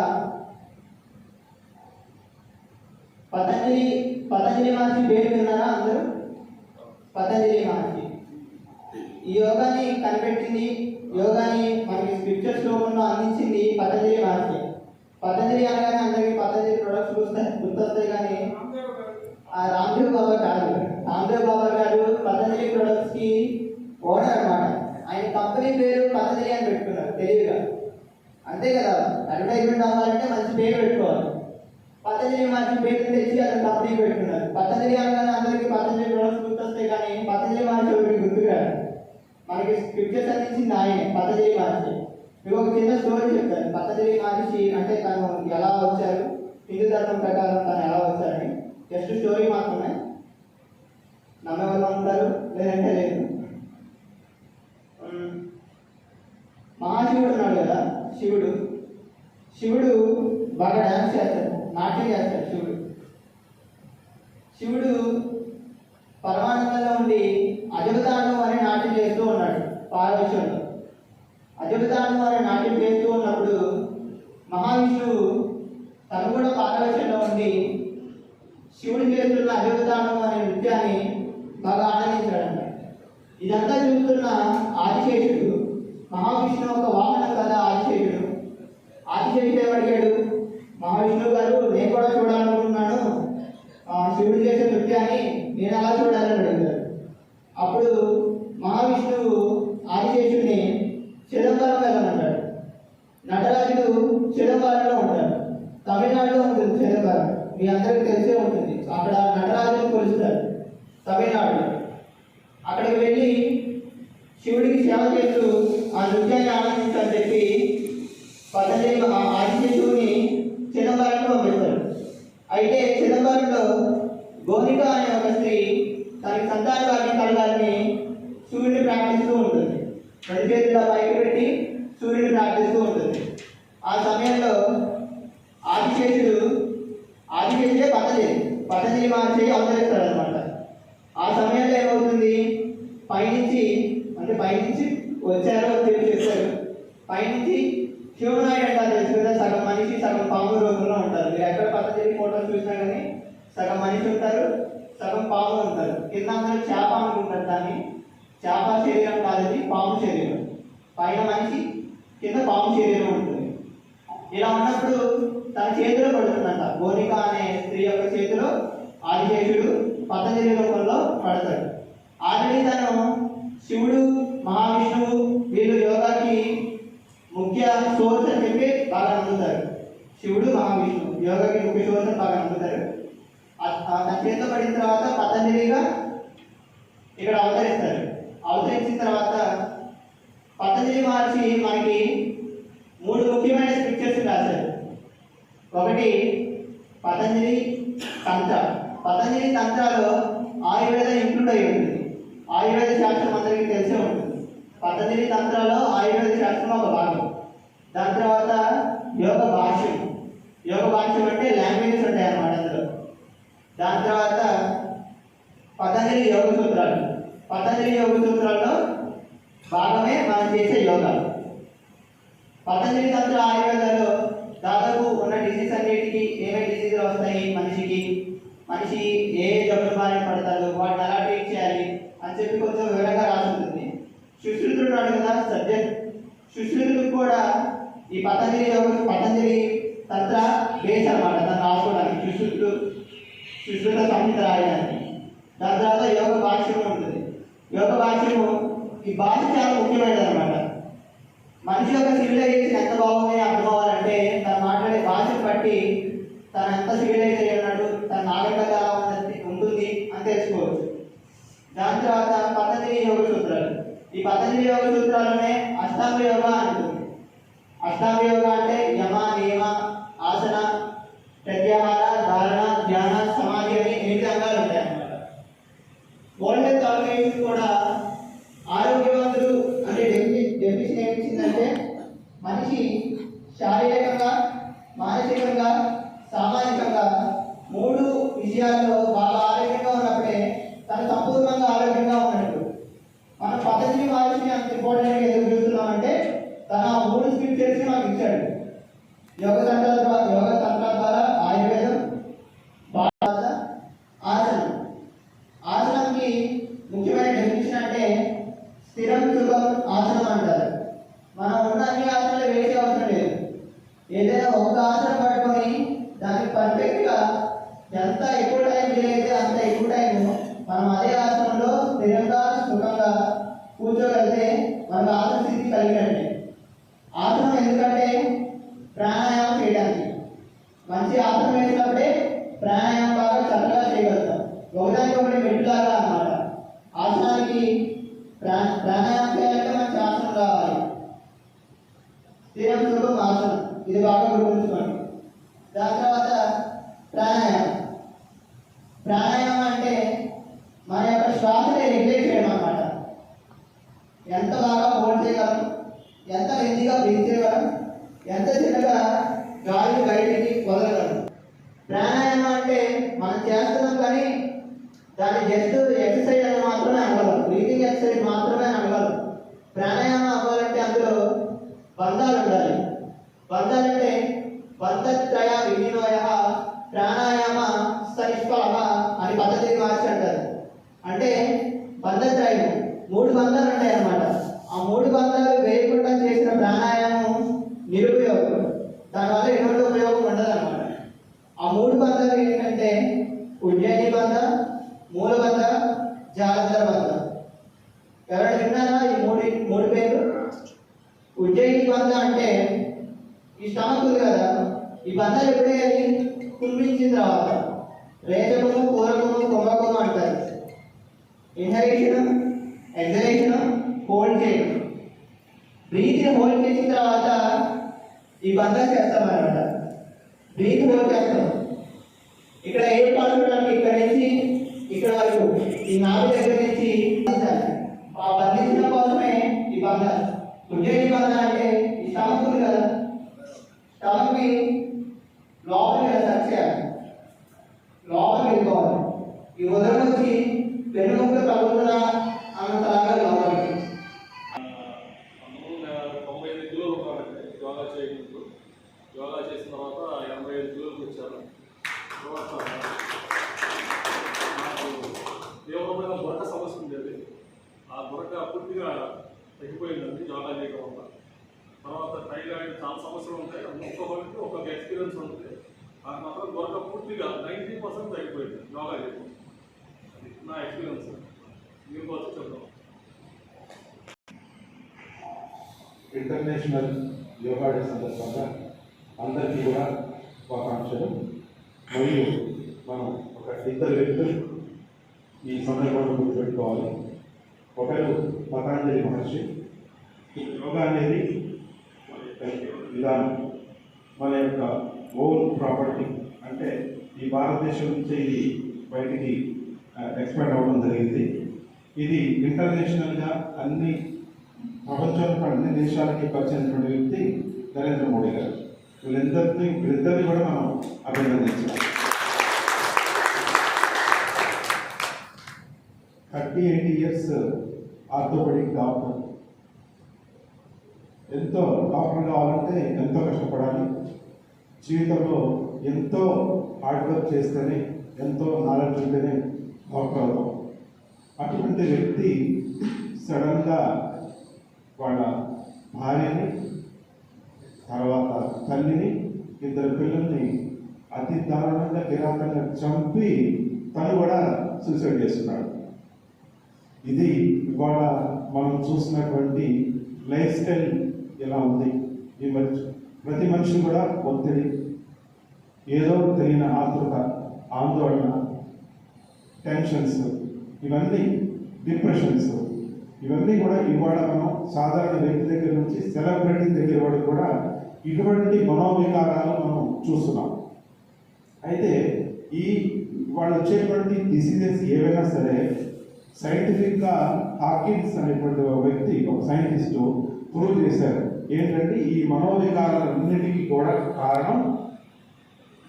పతంజలి మహర్షి పేరు విన్నారా అందరూ? పతంజలి మహర్షి ఈ యోగాని కనిపెట్టింది, యోగాని మనకి స్క్రిప్చర్స్ రూపంలో అందించింది పతంజలి మహర్షి. పతంజలి అనగానే అందరికి పతంజలి ప్రొడక్ట్స్ గుర్తొస్తాయి, కానీ ఆ రామ్దేవ్ బాబా కాదు. రామ్దేవ్ బాబా గారు పతంజలి ప్రొడక్ట్స్ కి ఓనర్ అన్నమాట. ఆయన కంపెనీ పేరు పతంజలి అని పెట్టుకున్నారు తెలివిగా. అంతే కదా, అడ్వర్టైజ్మెంట్ అవ్వాలంటే మంచి పేరు పెట్టుకోవాలి. పతంజలి మహర్షి పేరు తెచ్చి అతను కంపెనీ పెట్టుకున్నారు. పతంజలి అనగానే అందరికీ పతంజలి ప్రొడక్ట్స్ గుర్తొస్తాయి, కానీ పతంజలి మహర్షి ఒకటి గుర్తురాడు. మనకి స్క్రిప్చర్స్ అందించింది ఆయనే, పతంజలి మహర్షి. మీకు ఒక చిన్న స్టోరీ చెప్తాను. పతంజలి మహర్షి అంటే తను ఎలా వచ్చారు, హిందూ ధర్మం ప్రకారం తను ఎలా వచ్చారని. జస్ట్ స్టోరీ మాత్రమే, నమ్మే వాళ్ళు ఉంటారు, లేదంటే లేదు. మహాశివుడు ఉన్నాడు కదా, శివుడు బాగా డాన్స్ చేస్తాడు, నాట్యం చేస్తాడు. శివుడు పరమానందంలో ఉండి అజబతాండం అనే నాట్యం చేస్తూ ఉన్నాడు పార్వతీశ్వరుడు. అజబతాండం అనే నాట్యం చేస్తూ ఉన్నప్పుడు మహావిష్ణువు తను కూడా పార్వతీశ్వరులో ఉండి శివుడు చేస్తున్న అజబతాండం అనే నృత్యాన్ని బాగా ఆనందించాడంట. ఇదంతా చూస్తున్న ఆదిశేషుడు, మహావిష్ణువు ఒక వాహనం కదా ఆదిశేషుడు. ఆదిశేషుడు ఏమడిగాడు, మహావిష్ణువు గారు నేను కూడా చూడాలనుకుంటున్నాను శివుడు చేసే నృత్యాన్ని, నేను అలా చూడాలని అడిగారు. అప్పుడు మహావిష్ణువు ఆదిశేషుడిని చిదంబరం వెళ్ళమంటాడు. నటరాజుడు చిదంబరంలో ఉంటాడు, తమిళనాడులో ఉంటుంది చిదంబరం, మీ అందరికీ తెలిసే ఉంటుంది. అక్కడ నటరాజుని కొలుస్తారు తమిళనాడులో. అక్కడికి వెళ్ళి శివుడికి సేవ చేస్తూ ఆ నృత్యాన్ని ఆనందించాలని చెప్పి పతంజలి ఆదిశేషుడిని చిదంబరానికి పంపిస్తారు. అయితే చిదంబరంలో గోనిక అనే ఒక స్త్రీ తనకి సంతాన భాగ్యం కలగాలని సూర్యుడిని ప్రార్థిస్తూ ఉంటుంది. 2 చేతుల పైకి పెట్టి సూర్యుడిని ప్రార్థిస్తూ ఉంటుంది. ఆ సమయంలో ఆదిశేషుడే పతంజలి మహర్షి అవతరిస్తాడు అనమాట. ఆ సమయంలో ఏమవుతుంది, పైనుంచి వచ్చారో చెప్పారు. పైనుంచి హ్యూమనాయిడ్ అంటారు తెలుసు కదా, సగం మనిషి సగం పాము రూపంలో ఉంటారు. మీరు ఎక్కడ పతంజలి ఫోటోలు చూసినా కానీ సగం మనిషి ఉంటారు, సగం పాము ఉంటారు. కింద అందరూ చేప అనుకుంటారు, దాన్ని చేప శరీరం కాదని పాము శరీరం, పైన మనిషి కింద పాము శరీరం ఉంటుంది. ఇలా ఉన్నప్పుడు తన చేతిలో పడుతుందంట, గోనిక అనే స్త్రీ యొక్క చేతిలో ఆదిశేషుడు పతంజలి రూపంలో పడతాడు. ఆల్రెడీ తను శివుడు మహావిష్ణువు వీళ్ళు యోగాకి ముఖ్య సోర్స్ అని చెప్పి బాగా నమ్ముతారు. శివుడు మహావిష్ణువు యోగాకి ముఖ్య సోర్స్ అని బాగా నమ్ముతారు. తన చేతిలో పడిన తర్వాత పతంజలిగా ఇక్కడ అవతరిస్తారు. అవతరించిన తర్వాత పతంజలి మహర్షి మనకి 3 ముఖ్యమైన స్క్రిప్చర్స్ రాశారు. ఒకటి పతంజలి తంత్ర. పతంజలి తంత్రాలో ఆయుర్వేద ఇంక్లూడ్ అయి ఉంటుంది. ఆయుర్వేద శాస్త్రం అందరికీ తెలిసే ఉంటుంది. పతంజలి తంత్రాలో ఆయుర్వేద శాస్త్రం ఒక భాగం. దాని తర్వాత యోగ భాష్యం. యోగ భాష్యం అంటే లాంగ్వేజెస్ ఉంటాయి అన్నమాట అందులో. దాని తర్వాత పతంజలి యోగ సూత్రాలు. పతంజలి యోగ సూత్రాల్లో భాగమే మనం చేసే యోగా. పతంజలి తంత్ర ఆయుర్వేదాలు దాదాపు ఉన్న డిసీజ్ అన్నిటికీ ఏమేమి డిసీజులు వస్తాయి, మనిషి ఏ జబ్బులు బారిన పడతాడు, వాటిని ఎలా ట్రీట్ చేయాలి అని చెప్పి కొంచెం వివరంగా రాసి ఉంటుంది. సుశ్రుతుడు ఉన్నాడు కదా సబ్జెక్ట్, సుశ్రుతుడికి కూడా ఈ పతంజలి తంత్ర బేస్ అన్నమాట దాన్ని రాసుకోవడానికి, సుశ్రుత సంహిత రాయడానికి. దాని తర్వాత యోగ భాష్యము ఉంటుంది. యోగ భాష్యము ఈ భాష చాలా ముఖ్యమైనది అనమాట. మనిషి యొక్క సివిలైజేషన్ ఎంత బాగుంది అర్థం అవ్వాలంటే తను మాట్లాడే భాషను బట్టి తను ఎంత సివిలైజ్ అయ్యి ఉన్నాడు, తన నాగరికత ఎలా ఉంటుంది అని తెలుసుకోవచ్చు. దాని తర్వాత పతంజలి యోగ సూత్రాలు. ఈ పతంజలి యోగ సూత్రాలనే అష్టాంగ యోగ అంటుంది. అష్టాంగ యోగ అంటే యమ, నియమ, ఆసన, ప్రత్యాహార, ధారణ, ధ్యాన, సమాధి అని 8 అంగాలు ఉంటాయి అన్నమాట. వరల్డ్ హెల్త్ ఆర్గనైజేషన్ కూడా ఆరోగ్యవంతులు అంటే డెఫినేషన్ ఏమిచ్చిందంటే మనిషి శారీరకంగా, మానసికంగా, సామాజికంగా 3 విషయాల్లో బాగా ఆరోగ్యంగా ఉన్నప్పుడే తను సంపూర్ణంగా ఆరోగ్యంగా ఉన్నట్టు. మనం పతంజలి మహర్షిని అంత ఇంపార్టెంట్గా ఎందుకు చూస్తున్నామంటే తన 3 స్క్రిప్చర్స్ని మనకు ఇచ్చాడు. యోగ తంత్ర ద్వారా ఆయుర్వేదం, ఆసనం. ఆసనంకి ముఖ్యమైన డెఫినేషన్ అంటే స్థిరం సుఖం ఆసనం అంటారు. మనం ఉన్న అన్ని ఆసనాలు వేసే అవసరం లేదు. ఏదైనా ఒక ఆసనం పట్టుకొని దానికి పర్ఫెక్ట్గా ఎంత ఎక్కువ టైం వీలైతే అంత ఎక్కువ టైం మనం అదే ఆసనంలో స్థిరంగా సుఖంగా కూర్చోగలిగితే మనకు ఆసన స్థితి కలిగినట్టే. ఆసనం ఎందుకంటే ప్రాణాయామం చేయడానికి. మంచి ఆసనం వేసినప్పుడే ప్రాణాయామం బాగా చక్కగా చేయగలుగుతాం. ఒకదానికి ఒకటి మెట్టులాగా అన్నమాట. ఆసనానికి ప్రాణాయామం చేయాలంటే మంచి ఆసనం కావాలి. స్థిరం సుఖం ఆసనం, ఇది బాగా గుర్తుంచుకోండి. దాని తర్వాత ప్రాణాయామం అంటే మన యొక్క శ్వాసని రెగ్యులేట్ చేయడం అన్నమాట. ఎంత బాగా హోల్డ్ చేయగలం, ఎంత లెంతీగా బ్రీత్ చేయగలం, ఎంత చిన్నగా గాలి బయటికి వదలగలం. ప్రాణాయామం అంటే మనం చేస్తున్నాం కానీ దాన్ని జస్ట్ ఎక్సర్సైజ్ అని మాత్రమే అనగలం, బ్రీతింగ్ ఎక్సర్సైజ్ మాత్రమే అనగలం. ప్రాణాయామం అవ్వాలంటే అందులో బంధాలు ఉండాలి. బంధాలంటే బంధత్రయ విలీనోయ ప్రాణాయామ సనిష్ఫల అని పద్ధతి మార్చి అంటారు. అంటే బంధత్రయం 3 బంధాలు ఉంటాయి అన్నమాట. ఆ 3 బంధాలు వేయకుండా చేసిన ప్రాణాయామం నిరుపయోగం, దానివల్ల ఎటువంటి ఉపయోగం ఉండదు అన్నమాట. ఆ 3 బంధాలు ఏంటంటే ఉజ్జయిని బంధ, మూలబంధ, జాలధర బంధ. ఎవరైనా విన్నారా ఈ 3 పేర్లు? ఉజ్జయిని బంధ అంటే ఈ స్టమక్ ఉంది కదా, ఈ బంధాలు ఎప్పుడేయాలి? కుల్పించిన తర్వాత రేచకము, పూరకము, కుంభకము అంటారు. ఇన్హలేషన్, ఎగ్జలేషన్, హోల్డ్ చేయడం. బ్రీత్ని హోల్డ్ చేసిన తర్వాత ఈ బంధాలు చేస్తాం అన్నమాట. బ్రీత్ హోల్డ్ చేస్తాం. ఇక్కడ ఏ పాల్గొనడానికి ఇక్కడ నుంచి ఇక్కడ వరకు ఈ 4 దగ్గర నుంచి ఆ బంధించడం కోసమే ఈ బంధాలు. ఉజ్జయిని బంధం అంటే ఈ స్టమక్ ఉంది కదా, స్టమక్ని లోపలికి టచ్ చేయాలి, లోపలికి వెళ్ళిపోవాలి. ఈ ఉదరం వచ్చి వెన్నుముక్క తగ్గుతుందా అన్నంతలాగా లోపలికి. 1995 కిలోలు ఉన్నారండి యోగా చేయకుండా. యోగా చేసిన తర్వాత 85 కిలోలకు వచ్చారు. తర్వాత నాకు తీవ్రమైన బురక సమస్య ఉండేది. ఆ బురక పూర్తిగా తగ్గిపోయిందండి యోగా చేయడం వల్ల. తర్వాత థైరాయిడ్ చాలా సమస్యలు ఉంటాయి, ఒక్కొక్కరికి ఒక్కొక్క ఎక్స్పీరియన్స్ ఉంటుంది. నాకు మాత్రం బురక పూర్తిగా 90% తగ్గిపోయింది యోగా చేయడం. అది నా ఎక్స్పీరియన్స్. మీకు వచ్చి చెప్తాం. ఇంటర్నేషనల్ యోగా డే సందర్భంగా అందరికీ కూడా శుభాకాంక్షలు. మరియు మనం ఒక 2 వ్యక్తులు ఈ సందర్భంలో గుర్తుపెట్టుకోవాలి. ఒకరు పతంజలి మహర్షి. యోగా అనేది విధానం, మన యొక్క ఓన్ ప్రాపర్టీ. అంటే ఈ భారతదేశం నుంచి ఇది బయటికి ఎక్స్పాండ్ అవ్వడం జరిగింది. ఇది ఇంటర్నేషనల్గా అన్ని ప్రపంచంలో అన్ని దేశాలకి పరిచినటువంటి వ్యక్తి నరేంద్ర మోడీ గారు. వీళ్ళిద్దరిని కూడా మనం అభినందించాలి. 38 years ఆర్థోపెడిక్ డాక్టర్. ఎంతో డాక్టర్ కావాలంటే ఎంతో కష్టపడాలి, జీవితంలో ఎంతో హార్డ్ వర్క్ చేస్తేనే, ఎంతో నాలెడ్జ్ ఉంటేనే డాక్టర్ అవుతాం. అటువంటి వ్యక్తి సడన్గా వాళ్ళ భార్యని, తర్వాత తల్లిని, ఇద్దరు పిల్లల్ని అతి దారుణంగా కిరాతంగా చంపి తను కూడా సూసైడ్ చేస్తున్నాడు. ఇది ఇవాళ మనం చూసినటువంటి లైఫ్ స్టైల్ ఎలా ఉంది. ఈ ప్రతి మనిషి కూడా ఒత్తిడి, ఏదో తెలియని ఆతృత, ఆందోళన, టెన్షన్స్, ఇవన్నీ డిప్రెషన్స్, ఇవన్నీ కూడా ఇవాళ మనం సాధారణ వ్యక్తి దగ్గర నుంచి సెలబ్రిటీ దగ్గర వరకు కూడా ఇటువంటి మనోవికారాలు మనం చూస్తున్నాం. అయితే ఈ వాళ్ళు వచ్చేటువంటి డిసీజెస్ ఏవైనా సరే సైంటిఫిక్గా హాకిన్స్ అనేటువంటి ఒక వ్యక్తి, ఒక సైంటిస్టు ప్రూవ్ చేశారు. ఏంటంటే ఈ మనోవికారాలన్నిటికీ కూడా కారణం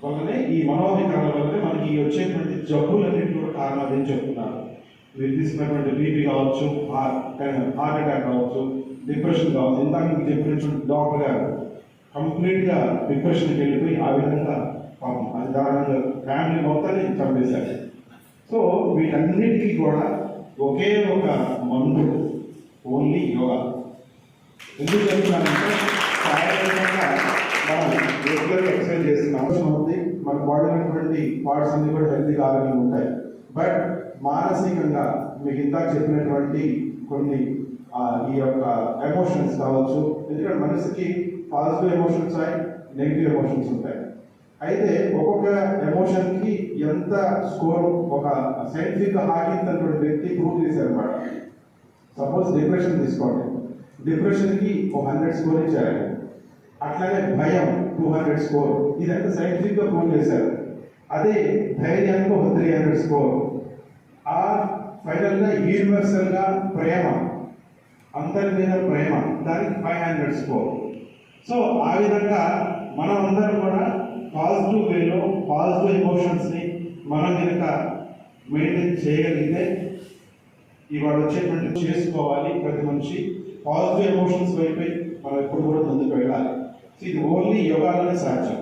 వల్లనే, ఈ మనోవికారాల వల్లనే మనకి వచ్చేటువంటి జబ్బులన్నింటి కూడా కారణాలు అని చెప్తున్నారు. మీరు తీసుకున్నటువంటి బీపీ కావచ్చు, హార్ట్ అటాక్ కావచ్చు, డిప్రెషన్ కావచ్చు. ఇందాక మీకు చెప్పినటువంటి డాక్టర్ గారు కంప్లీట్గా డిప్రెషన్కి వెళ్ళిపోయి ఆ విధంగా పాపం అది దారుణంగా ఫ్యామిలీ మొత్తాన్ని చంపేశారు. సో వీటన్నిటికీ కూడా ఒకే ఒక మందు, ఓన్లీ యోగా. ఎందుకు చెప్తున్నానంటే శారీరకంగా మనం రెగ్యులర్గా ఎక్సర్సైజ్ చేస్తున్న అవసరం ఉంది. మన బాడీలో ఉన్నటువంటి పార్ట్స్ అన్ని కూడా హెల్తీగా ఆరోగ్యంగా ఉంటాయి. బట్ మానసికంగా మీకు ఇందాక చెప్పినటువంటి కొన్ని ఈ యొక్క ఎమోషన్స్ కావచ్చు, ఎందుకంటే మనసుకి పాజిటివ్ ఎమోషన్స్ ఉంటాయి, నెగిటివ్ ఎమోషన్స్ ఉంటాయి. అయితే ఒక్కొక్క ఎమోషన్కి ఎంత స్కోర్ ఒక సైంటిఫిక్ హాకిన్స్ అనేటువంటి వ్యక్తి ప్రూవ్ చేశారు అన్నమాట. సపోజ్ డిప్రెషన్ తీసుకోండి, డిప్రెషన్కి 100 స్కోర్ ఇచ్చారు. అట్లాగే భయం 200 స్కోర్, ఇదంతా సైంటిఫిక్గా ప్రూవ్ చేశారు. అదే ధైర్యానికి 300 స్కోర్. ఆ ఫైనల్గా యూనివర్సల్గా ప్రేమ, అందరి మీద ప్రేమ, దానికి 500 స్కోర్. సో ఆ విధంగా మనం అందరం కూడా పాజిటివ్ వేలో పాజిటివ్ ఎమోషన్స్ని మనం కనుక మెయింటైన్ చేయగలిగితే ఇవాళ వచ్చేటువంటి చేసుకోవాలి. ప్రతి మనిషి పాజిటివ్ ఎమోషన్స్ వైపు మనం ఎప్పుడు కూడా ముందుకు వెళ్ళాలి. ఇది ఓన్లీ యోగాలోనే సాధ్యం,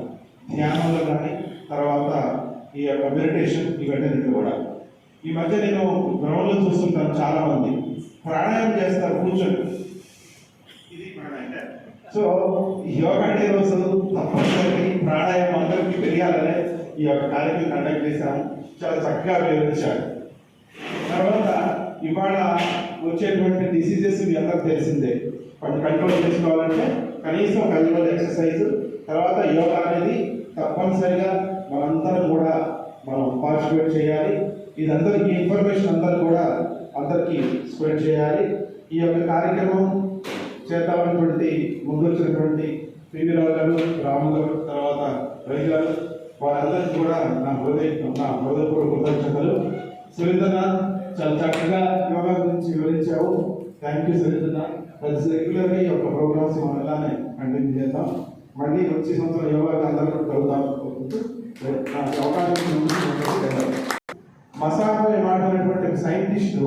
ధ్యానంలో కానీ, తర్వాత ఈ యొక్క మెడిటేషన్, ఇవన్నీ కూడా. ఈ మధ్య నేను గ్రౌండ్లో చూస్తుంటాను, చాలా మంది ప్రాణాయామం చేస్తారు కూర్చొని. ఇది ప్రాణాయామం. సో యోగా డే రోజు తప్పనిసరి ప్రాణాయామం అందరికీ తెలియాలనే ఈ యొక్క కార్యక్రమం కండక్ట్ చేశాము. చాలా చక్కగా వివరించారు. తర్వాత ఇవాళ వచ్చేటువంటి డిసీజెస్ మీ అందరికి తెలిసిందే. వాటిని కంట్రోల్ చేసుకోవాలంటే కనీసం 10 రోజులు ఎక్సర్సైజ్, తర్వాత యోగా అనేది తప్పనిసరిగా మనందరం కూడా మనం పార్టిసిపేట్ చేయాలి. ఇదందరికీ ఇన్ఫర్మేషన్ అందరికీ స్ప్రెడ్ చేయాలి. ఈ యొక్క కార్యక్రమం చేద్దామన్నటువంటి ముందు వచ్చినటువంటి పివి రావు గారు, రాము గారు, తర్వాత రవి గారు, వాళ్ళందరికీ కూడా నా హృదయపూర్వక కృతజ్ఞతలు. సురేంద్రనాథ్, చాలా చక్కగా యోగా గురించి వివరించావు. Thank you Surendranath. రెగ్యులర్గా ఈ యొక్క ప్రోగ్రామ్స్ మనం ఇలానే కంటిన్యూ చేద్దాం. మళ్ళీ వచ్చే సంవత్సరం యోగాకి అందరూ కలుగుతాం. అవకాశం మసాలో మాట్లాడినటువంటి ఒక సైంటిస్టు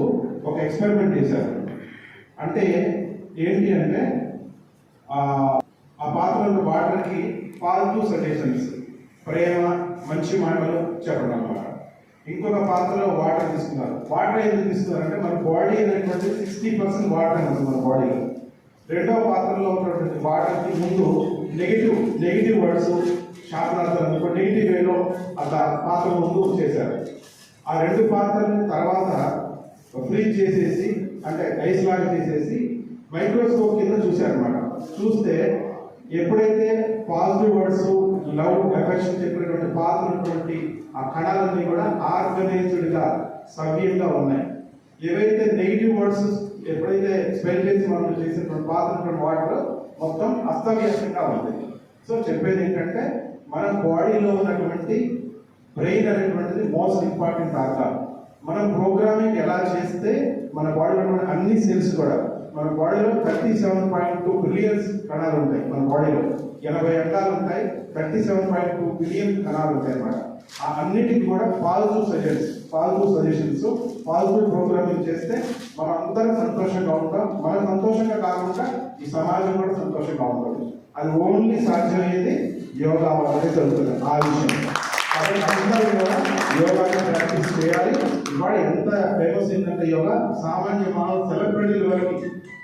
ఒక ఎక్స్పెరిమెంట్ చేశారు. అంటే ఏంటి అంటే ఆ పాత్రలో వాటర్కి పాజిటివ్ సజెషన్స్, ప్రేమ, మంచి మాటలు చెప్పడం అన్నమాట. ఇంకొక పాత్రలో వాటర్ తీసుకున్నారు. వాటర్ ఎందుకు తీసుకున్నారంటే మన బాడీ అనేటువంటి 60% వాటర్ ఉంటుంది మన బాడీలో. రెండవ పాత్రలో ఉన్నటువంటి వాటర్కి ముందు నెగిటివ్ వర్డ్స్, శాపనార్థాలు నెగిటివ్ వేలో ఆ పాత్ర ముందు చేశారు. ఆ 2 పాత్రలను తర్వాత ఫ్రీజ్ చేసేసి, అంటే ఐస్ లాగా చేసేసి మైక్రోస్కోప్ కింద చూశారనమాట. చూస్తే ఎప్పుడైతే పాజిటివ్ వర్డ్స్, లవ్, ఎఫెక్షన్ చెప్పినటువంటి పాత్ర ఉన్నటువంటి ఆ కణాలన్నీ కూడా ఆర్గనైజ్డ్గా, సవ్యంగా ఉన్నాయి. ఏవైతే నెగిటివ్ వర్డ్స్ ఎప్పుడైతే స్పెల్ చేసి మనం చేసినటువంటి పాత్ర వాటర్ మొత్తం అస్తవ్యస్తంగా ఉంది. సో చెప్పేది ఏంటంటే మన బాడీలో ఉన్నటువంటి బ్రెయిన్ అనేటువంటిది మోస్ట్ ఇంపార్టెంట్ ఆర్గాన్. మనం ప్రోగ్రామింగ్ ఎలా చేస్తే మన బాడీలో ఉన్న అన్ని సెల్స్ కూడా, మన బాడీలో 37.2 బిలియన్స్ కణాలు ఉంటాయి. మన బాడీలో 80 అంగాలు ఉంటాయి, 37.2 బిలియన్ కణాలు ఉంటాయి అన్నమాట. ఆ అన్నిటికీ కూడా పాజిటివ్ సజెషన్స్, పాజిటివ్ ప్రోగ్రామింగ్ చేస్తే మనం అందరం సంతోషంగా ఉంటాం. మనం సంతోషంగా కాకుండా ఈ సమాజం కూడా సంతోషంగా ఉంటుంది. అది ఓన్లీ సాధ్యమయ్యేది యోగా వల్లనే జరుగుతుంది ఆ విషయం. కాబట్టి అందరూ కూడా యోగాని ప్రాక్టీస్ చేయాలి. ఇవాళ ఎంత ఫేమస్ ఏంటంటే యోగా సామాన్య మానవ సెలబ్రిటీల వరకు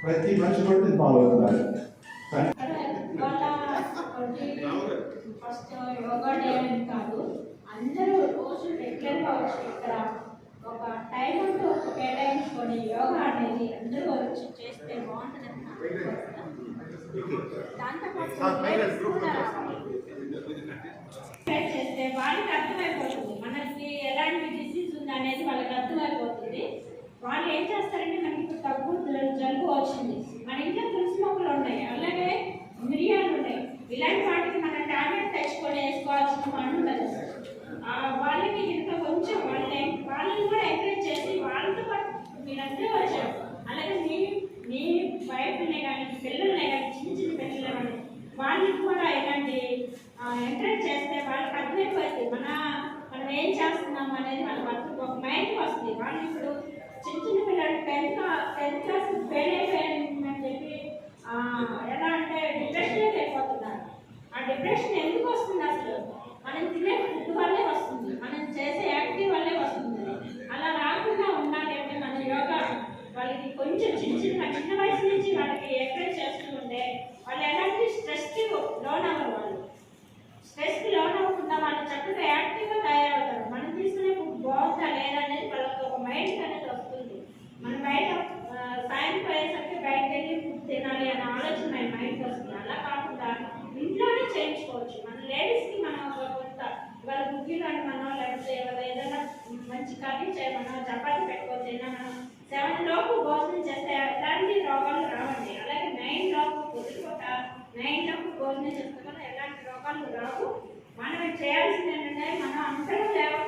ప్రతి మనిషి కూడా దీన్ని ఫాలో అవుతున్నారు. ఫస్ట్ యోగా డే అని కాదు, అందరూ రోజు రెగ్యులర్గా వచ్చి ఇక్కడ ఒక టైం అంటూ కేటాయించుకొని యోగా అనేది అందరూ వచ్చి చేస్తే బాగుంటుందని చేస్తే వాళ్ళకి అర్థమైపోతుంది మనకి ఎలాంటి డిసీజ్ ఉంది అనేది వాళ్ళకి అర్థమైపోతుంది. వాళ్ళు ఏం చేస్తారంటే మనకి ఇప్పుడు దగ్గు జలుబు వచ్చింది, మన ఇంట్లో తులసి మొక్కలు ఉన్నాయి, అలాగే మిరియాలు ఉన్నాయి, ఇలాంటి వాటికి మనం టాబ్లెట్ తెచ్చుకొని వేసుకోవాల్సిన పని ఉండదు. వాళ్ళకి ఇంకా కొంచెం వాళ్ళని కూడా ఎంకరేజ్ చేసి వాళ్ళతో పాటు మీరందరూ వచ్చారు, అలాగే మీ వైఫ్నే కానీ పిల్లల్ని కానీ చిన్న చిన్న పిల్లలు కానీ వాళ్ళకి కూడా ఇలాంటి ఎంకరేజ్ చేస్తే వాళ్ళకి అర్థమైపోతుంది మనం ఏం చేస్తున్నాము అనేది వాళ్ళకి ఒక మైండ్కి వస్తుంది. వాళ్ళు ఇప్పుడు చిన్న చిన్న పిల్లలు టెన్త్ క్లాస్ ఫెయిల్ అయిపోయారని చెప్పి ఎలా అంటే డిప్రెషన్లోకి వెళ్ళిపోతున్నారు. ఆ డిప్రెషన్ ఎందుకు వస్తుంది? అసలు మనం తినే ఫుడ్ వల్లే వస్తుంది, మనం చేసే యాక్టివ్ వల్లే వస్తుంది. అలా రాకుండా ఉండాలి అంటే మన యోగా వాళ్ళకి కొంచెం చిన్న వయసు నుంచి వాళ్ళకి ఎంకరేజ్ చేస్తూ ఉంటే వాళ్ళు ఎలాంటి స్ట్రెస్కి లోన్ అవ్వరు. వాళ్ళు స్ట్రెస్కి లోన్ అవ్వకుండా వాళ్ళు చక్కగా యాక్టివ్గా తయారవుతారు. మనం తీసుకునే ఫుడ్ బాగుందా లేదా అనేది వాళ్ళకి ఒక మైండ్ అనేది వస్తుంది. మనం బయట సాయంత్రం పోయేసరికి బయటకు వెళ్ళి ఫుడ్ తినాలి అనే ఆలోచన మన మైండ్కి వస్తుంది. అలా కాకుండా ఇంట్లోనే చేయించుకోవచ్చు. మన లేడీస్కి మనం కొంత వాళ్ళ కుక్కీలు అని మనం లేకపోతే ఏదైనా మంచి కర్రీ చేయమన్నా చపాతీ పెట్టుకోవచ్చైనా మనం 7 లోపు భోజనం చేస్తే ఎలాంటి రోగాలు రావండి. అలాగే 9 లోపు పొద్దుపూట 9 లోపు భోజనం చేస్తే కూడా ఎలాంటి రోగాలు రావు. మనం చేయాల్సింది ఏంటంటే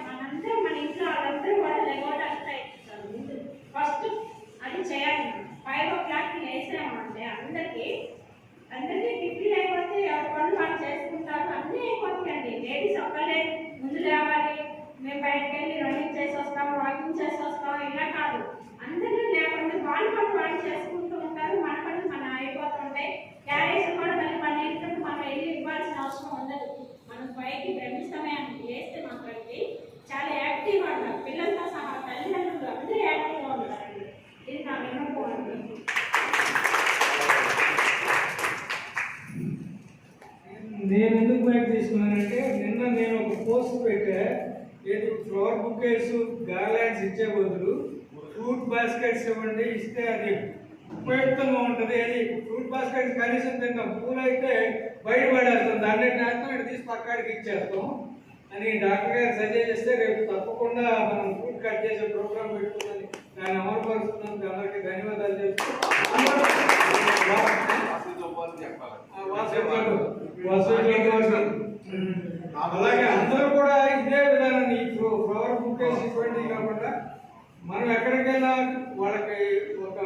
మనందరం మన ఇంట్లో వాళ్ళందరూ కూడా లేవడానికి ప్రయత్నిస్తారు. ముందు ఫస్ట్ అది చేయాలి. 5 o'clockకి లేసామంటే అందరికీ టిఫిన్ అయిపోతే ఎవరి పనులు వాళ్ళు చేసుకుంటారు, అన్నీ అయిపోతాయండి. లేడీస్ ఒక్కళ్ళే ముందు లేవాలి, మేము బయటకు వెళ్ళి రన్నింగ్ చేసి వస్తాం, వాకింగ్ చేసి వస్తాం, ఇలా కాదు. అందరూ లేకుండా వాళ్ళ పనులు వాళ్ళు చేసుకుంటూ ఉంటారు, మన పనులు మనం అయిపోతూ ఉంటాయి. క్యారేజ్ కూడా మళ్ళీ మన ఇంట్లో మనం వెళ్ళి ఇవ్వాల్సిన అవసరం ఉండదు. మనం పైకి బ్రహ్మ సమయానికి వేస్తే మాత్రానికి చాలా యాక్టివ్గా ఉంటారు. పిల్లలతో సహా తల్లిదండ్రులు అందరూ యాక్టివ్గా ఉంటారండి. ఇది నా విన్నపం అండి. నేను ఎందుకు బయట తీసుకున్నానంటే నిన్న నేను ఒక పోస్ట్ పెట్టా, ఏది ఫ్లవర్ బుకేస్ గార్లాండ్స్ ఇచ్చే బదులు ఫ్రూట్ బాస్కెట్స్ ఇవ్వండి, ఇస్తే అది ఉపయుక్తంగా ఉంటుంది. అది ఫ్రూట్ బాస్కెట్స్ కనీసం తింటాం, పూలు అయితే బయట పడేస్తాం, దాన్ని నాశనం ఇక్కడ తీసి పక్కాడికి ఇచ్చేస్తాం అని డాక్టర్ గారు సజెస్ట్ చేస్తే రేపు తప్పకుండా మనం ఫ్రూట్ కట్ చేసే ప్రోగ్రామ్ పెట్టుకుందని దాన్ని అమలుపరుస్తున్నందుకు అందరికీ ధన్యవాదాలు చెప్తూ అలాగే అందరూ కూడా ఇదే విధానాన్ని ఫ్లవర్ బుకేస్ ఇటువంటివి కాకుండా మనం ఎక్కడికైనా వాళ్ళకి ఒక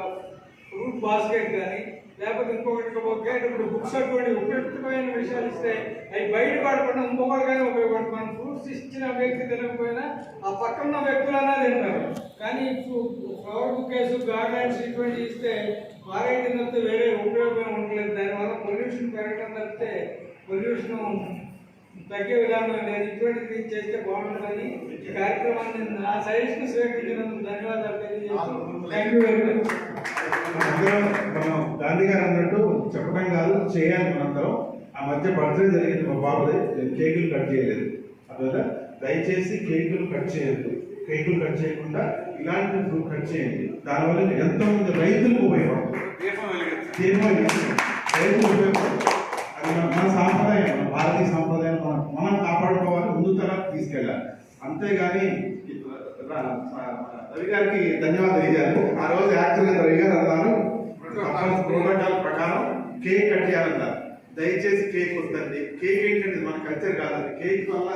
ఫ్రూట్ బాస్కెట్ కానీ లేకపోతే ఇంకొకటి ఇప్పుడు బుక్స్ అటువంటి ఉపయుక్తమైన విషయాలు ఇస్తే అవి బయట పడకుండా ఇంకొకరికైనా ఉపయోగపడుతుంది. మనం ఫ్రూట్స్ ఇచ్చిన వ్యక్తి తినకపోయినా ఆ పక్కన వ్యక్తులన్నా తింటారు. కానీ ఫ్లవర్ బుకేస్ గార్డెన్స్ ఇటువంటి ఇస్తే వారే తిన్నట్టు వేరే ఉపయోగం ఉండలేదు. దానివల్ల పొల్యూషన్ పెరగడం తప్పితే పొల్యూషన్ తగ్గే విధానం లేదు. ఇటువంటిది చేస్తే బాగుంటుందని ఈ కార్యక్రమాన్ని నా సజెషన్ స్వీకరించినందుకు ధన్యవాదాలు తెలియజేస్తాను. Thank you very much. మనం గాంధీ గారు అన్నట్టు చెప్పడం కాదు, చేయాలి. మనందరం ఆ మధ్య బర్త్డే జరిగింది మా బాబుది, కేకులు కట్ చేయలేదు. అందువల్ల దయచేసి కేకులు కట్ చేయొద్దు. కేకులు కట్ చేయకుండా ఇలాంటి ఫ్రూట్ కట్ చేయండి. దానివల్ల ఎంతో మంది రైతులకు ఉపయోగపడుతుంది. రైతులు ఉపయోగపడుతుంది. అది మన సాంప్రదాయం, మన భారతీయ సాంప్రదాయం మనం కాపాడుకోవాలి, ముందు తరానికి తీసుకెళ్ళాలి. అంతేగాని రవి గారికి ధన్యవాదాలు తెలియజేయాలి. ఆ రోజు యాక్చువల్గా రవి గారు అన్నారు ప్రోటోకాల్ ప్రకారం కేక్ కట్ చేయాలన్నారు. దయచేసి కేక్ వద్దండి. కేక్ ఏంటంటే మన కల్చర్ కాదండి. కేక్ వల్ల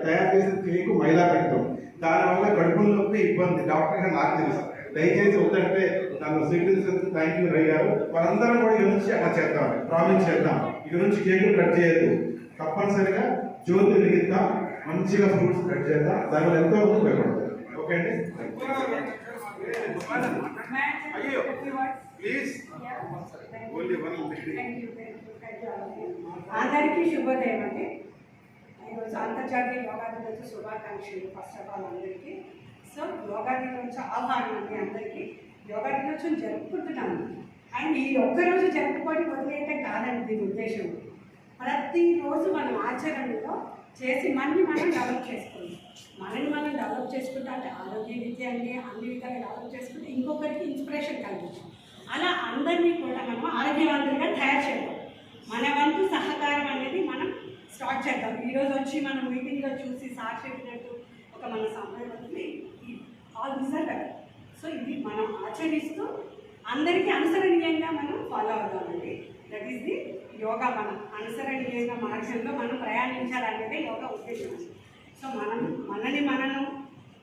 తయారు చేసిన కేక్ మైదా పెట్టడం, దానివల్ల కడుపుల నొప్పి ఇబ్బంది. డాక్టర్ గారు నాకు తెలుసు. దయచేసి వద్దంటే నన్ను స్వీకరించినందుకు థ్యాంక్ యూ రవి గారు. మనందరం కూడా ఇక నుంచి అలా చేద్దాం, ప్రామిస్ చేద్దాం. ఇక నుంచి కేకులు కట్ చేయొద్దు. తప్పనిసరిగా జ్యోతి వెలిగిద్దాం, మంచిగా ఫ్రూట్స్ కట్ చేద్దాం. దానివల్ల ఎంతో ఉపయోగపడుతుంది. ఓకే అండి. ప్లీజ్ ఓన్లీ వన్ అందరికీ శుభోదయం అండి. ఈరోజు అంతర్జాతీయ యోగా దినోత్సవ శుభాకాంక్షలు ఫస్ట్ ఆఫ్ ఆల్ అందరికీ. సో యోగా దినోత్సవం ఆహ్వానం అండి అందరికీ. యోగా దినోత్సవం జరుపుకుంటున్నాము అండ్ ఈ ఒక్కరోజు జరుపుకొని వదిలేయటం కాదండి దీని ఉద్దేశం. ప్రతిరోజు మనం ఆచరణలో చేసి మనని మనం డెవలప్ చేసుకుంటాం. మనని మనం డెవలప్ చేసుకుంటే అంటే ఆరోగ్య విద్య అండి అన్ని విధాలుగా డెవలప్ చేసుకుంటే ఇంకొకరికి ఇన్స్పిరేషన్ కలుగుతుంది. అలా అందరినీ కూడా మనం ఆరోగ్యవంతులుగా తయారు చేద్దాం. మన వంతు సహకారం అనేది మనం స్టార్ట్ చేద్దాం. ఈరోజు వచ్చి మనం మీటింగ్లో చూసి సార్ చెప్పినట్టు ఒక మన సంప్రదాయాన్ని ఆల్ డిజర్వ్. సో ఇది మనం ఆచరిస్తూ అందరికీ అనుసరణీయంగా మనం ఫాలో అవుతామండి. That is the yoga. మనం అనుసరణీయంగా మార్గంలో మనం ప్రయాణించాలనేదే యోగా ఉద్దేశం. సో మనని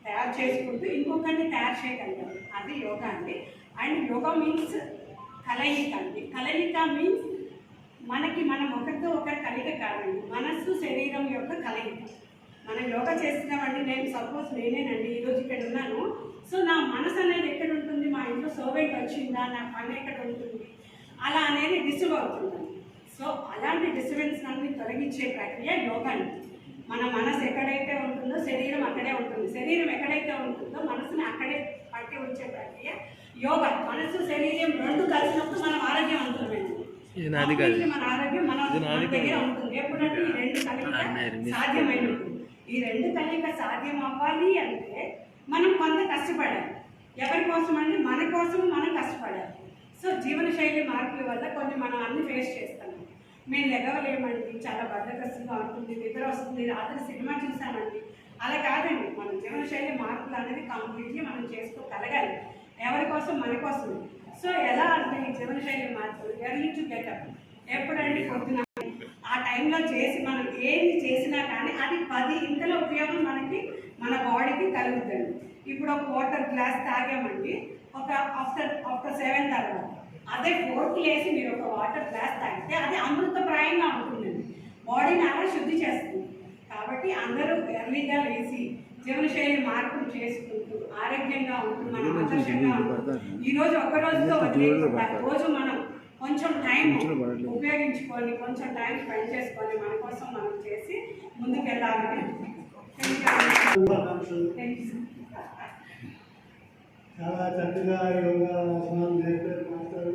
తయారు చేసుకుంటూ ఇంకొకరిని తయారు చేయగలుగుతాం. అది యోగా అండి. అండ్ యోగా మీన్స్ కలయిక అండి. కలయిక మీన్స్ మనం ఒకరితో ఒకరి కలయిక కాదండి, మనస్సు శరీరం యొక్క కలయిక. మనం యోగా చేస్తున్నామండి. నేను సపోజ్ నేనేనండి ఈరోజు ఇక్కడ ఉన్నాను. సో నా మనసు అనేది ఎక్కడ ఉంటుంది, మా ఇంట్లో సర్వెంట్ వచ్చిందా, నా పని ఎక్కడ ఉంటుంది, అలా అనేది డిస్టర్బ్ అవుతుందండి. సో అలాంటి డిస్టర్బెన్స్ అన్ని తొలగించే ప్రక్రియ యోగా అండి. మన మనసు ఎక్కడైతే ఉంటుందో శరీరం అక్కడే ఉంటుంది, శరీరం ఎక్కడైతే ఉంటుందో మనసుని అక్కడే పట్టి ఉంచే ప్రక్రియ యోగా. మనసు శరీరం రెండు కలిసినప్పుడు మనం ఆరోగ్యవంతమైనది. మన ఆరోగ్యం మన దగ్గర ఉంటుంది. ఎప్పుడంటే ఈ రెండు కలిక సాధ్యమైన ఉంటుంది. ఈ రెండు కలిక సాధ్యం అవ్వాలి అంటే మనం కొంత కష్టపడాలి. ఎవరి కోసం అంటే మన కోసం మనం కష్టపడాలి. సో జీవనశైలి మార్పుల వల్ల కొన్ని మనం అన్ని ఫేస్ చేస్తాం. మేము లెగవలేమండి, చాలా బద్దకస్తుగా ఉంటుంది, నిద్ర వస్తుంది, రాత్రి సినిమా చూసామండి. అలా కాదండి. మన జీవనశైలి మార్పులు అనేది కంప్లీట్లీ మనం చేసుకోగలగాలి. ఎవరి కోసం, మన కోసం. సో ఎలా అంటే ఈ జీవనశైలి మార్పులు ఎర్లీ టు గెటప్. ఎప్పుడండి పొద్దున ఆ టైంలో చేసి మనం ఏది చేసినా కానీ అది 10 ఇంతలో ఉపయోగం మనకి మన బాడీకి కలుగుతుంది. ఇప్పుడు ఒక వాటర్ గ్లాస్ తాగామండి, ఒక ఆఫ్టర్ 7 తర్వాత అదే 4కి వేసి మీరు ఒక వాటర్ గ్లాస్ తాగితే అది అమృతప్రాయంగా ఉంటుందండి. బాడీని అలా శుద్ధి చేస్తుంది. కాబట్టి అందరూ ఎర్లీగా లేచి జీవనశైలి మార్పులు చేసుకుంటూ ఆరోగ్యంగా ఉంటూ మనం ఆదర్శంగా ఉంటూ ఈరోజు ఒక్క రోజుతో రోజు మనం కొంచెం టైం ఉపయోగించుకొని కొంచెం టైం స్పెండ్ చేసుకొని మన కోసం మనం చేసి ముందుకు వెళ్ళాలని చాలా చక్కగా యోగా ఆసనాలు నేర్పారు మాస్టర్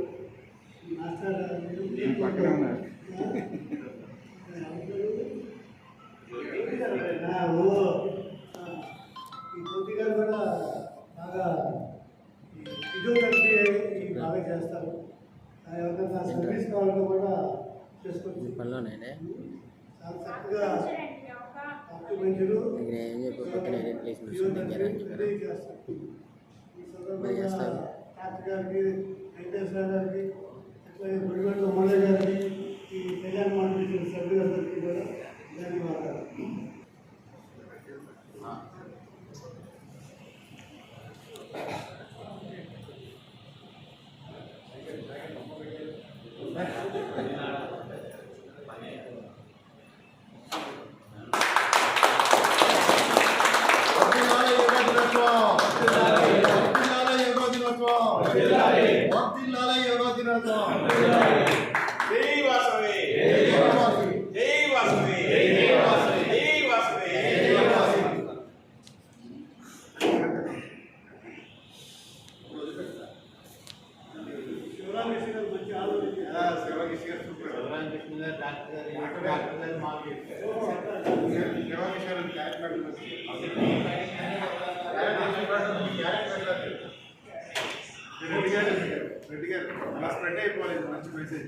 ఈ కొద్దిగా కూడా బాగా ఫిజియోథెరపీ బాగా చేస్తారు. ఎవరికైనా సర్వీస్ కావాలని కూడా చేసుకోవచ్చు. చాలా చక్కగా ఆక్యుపెంచరు ఫిజియోథెరపీ చేస్తారు. ఈ సందర్భంగా డాక్టర్ గారికి, వెంకటేశ్వర గారికి, అట్లాగే గుడిగడ్డ మోడీ గారికి, ఈ కళ్యాణ మండలి సభ్యులందరికీ కూడా ధన్యవాదాలు. రెడ్డి గారు అలా స్ప్రెడ్ అయిపోలేదు. మంచి మెసేజ్.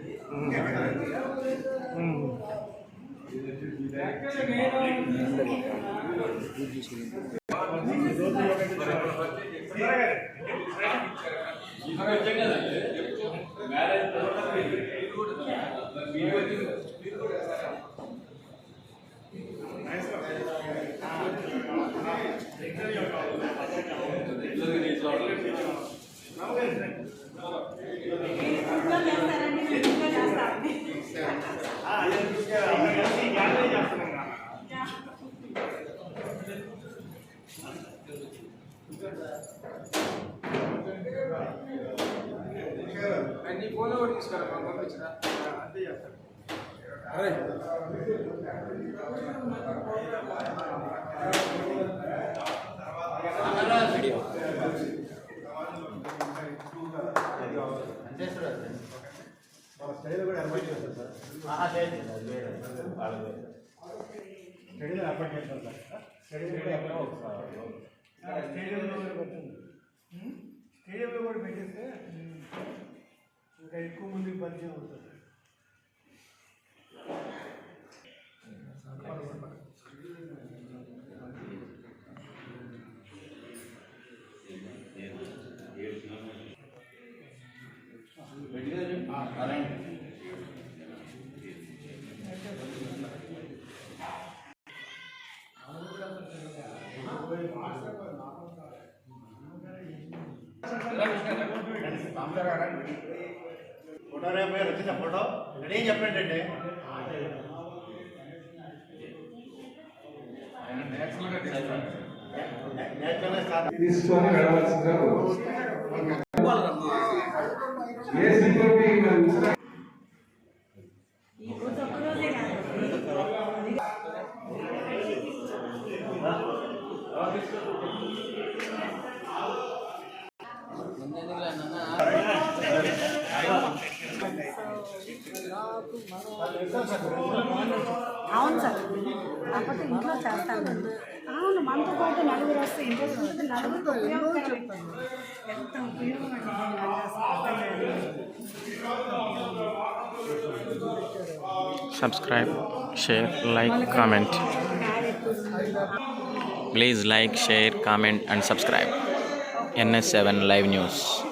నీ ఫోన్ కూడా తీసుకురా మాకు పంపించరా అంతే చేస్తాను. స్టడీలో కూడా అపాయింట్ చేస్తారు సార్. స్టడీలో అపాయింట్ చేస్తారు సార్. స్టడీలో స్టేడియంలో కూడా పెట్టేస్తే ఇంకా ఎక్కువ మందికి పరిచయం అవుతుంది. ఫోటో రేపు వచ్చిందా ఫోటో రెడీ చెప్పండి అండి. తీసుకొని వెళ్ళవలసిందిగా ఏ స్థితిలో అవును సార్, కాకపోతే ఇంట్లో చేస్తాను. అవును, మనతో పాటు నలుగురు వస్తే ఇంట్రెస్ట్ ఉంటుంది. నలుగురికి ఉపయోగకరం, ఎంత ఉపయోగం Subscribe, share, like, comment. Please like, share, comment and subscribe. NS7 Live News.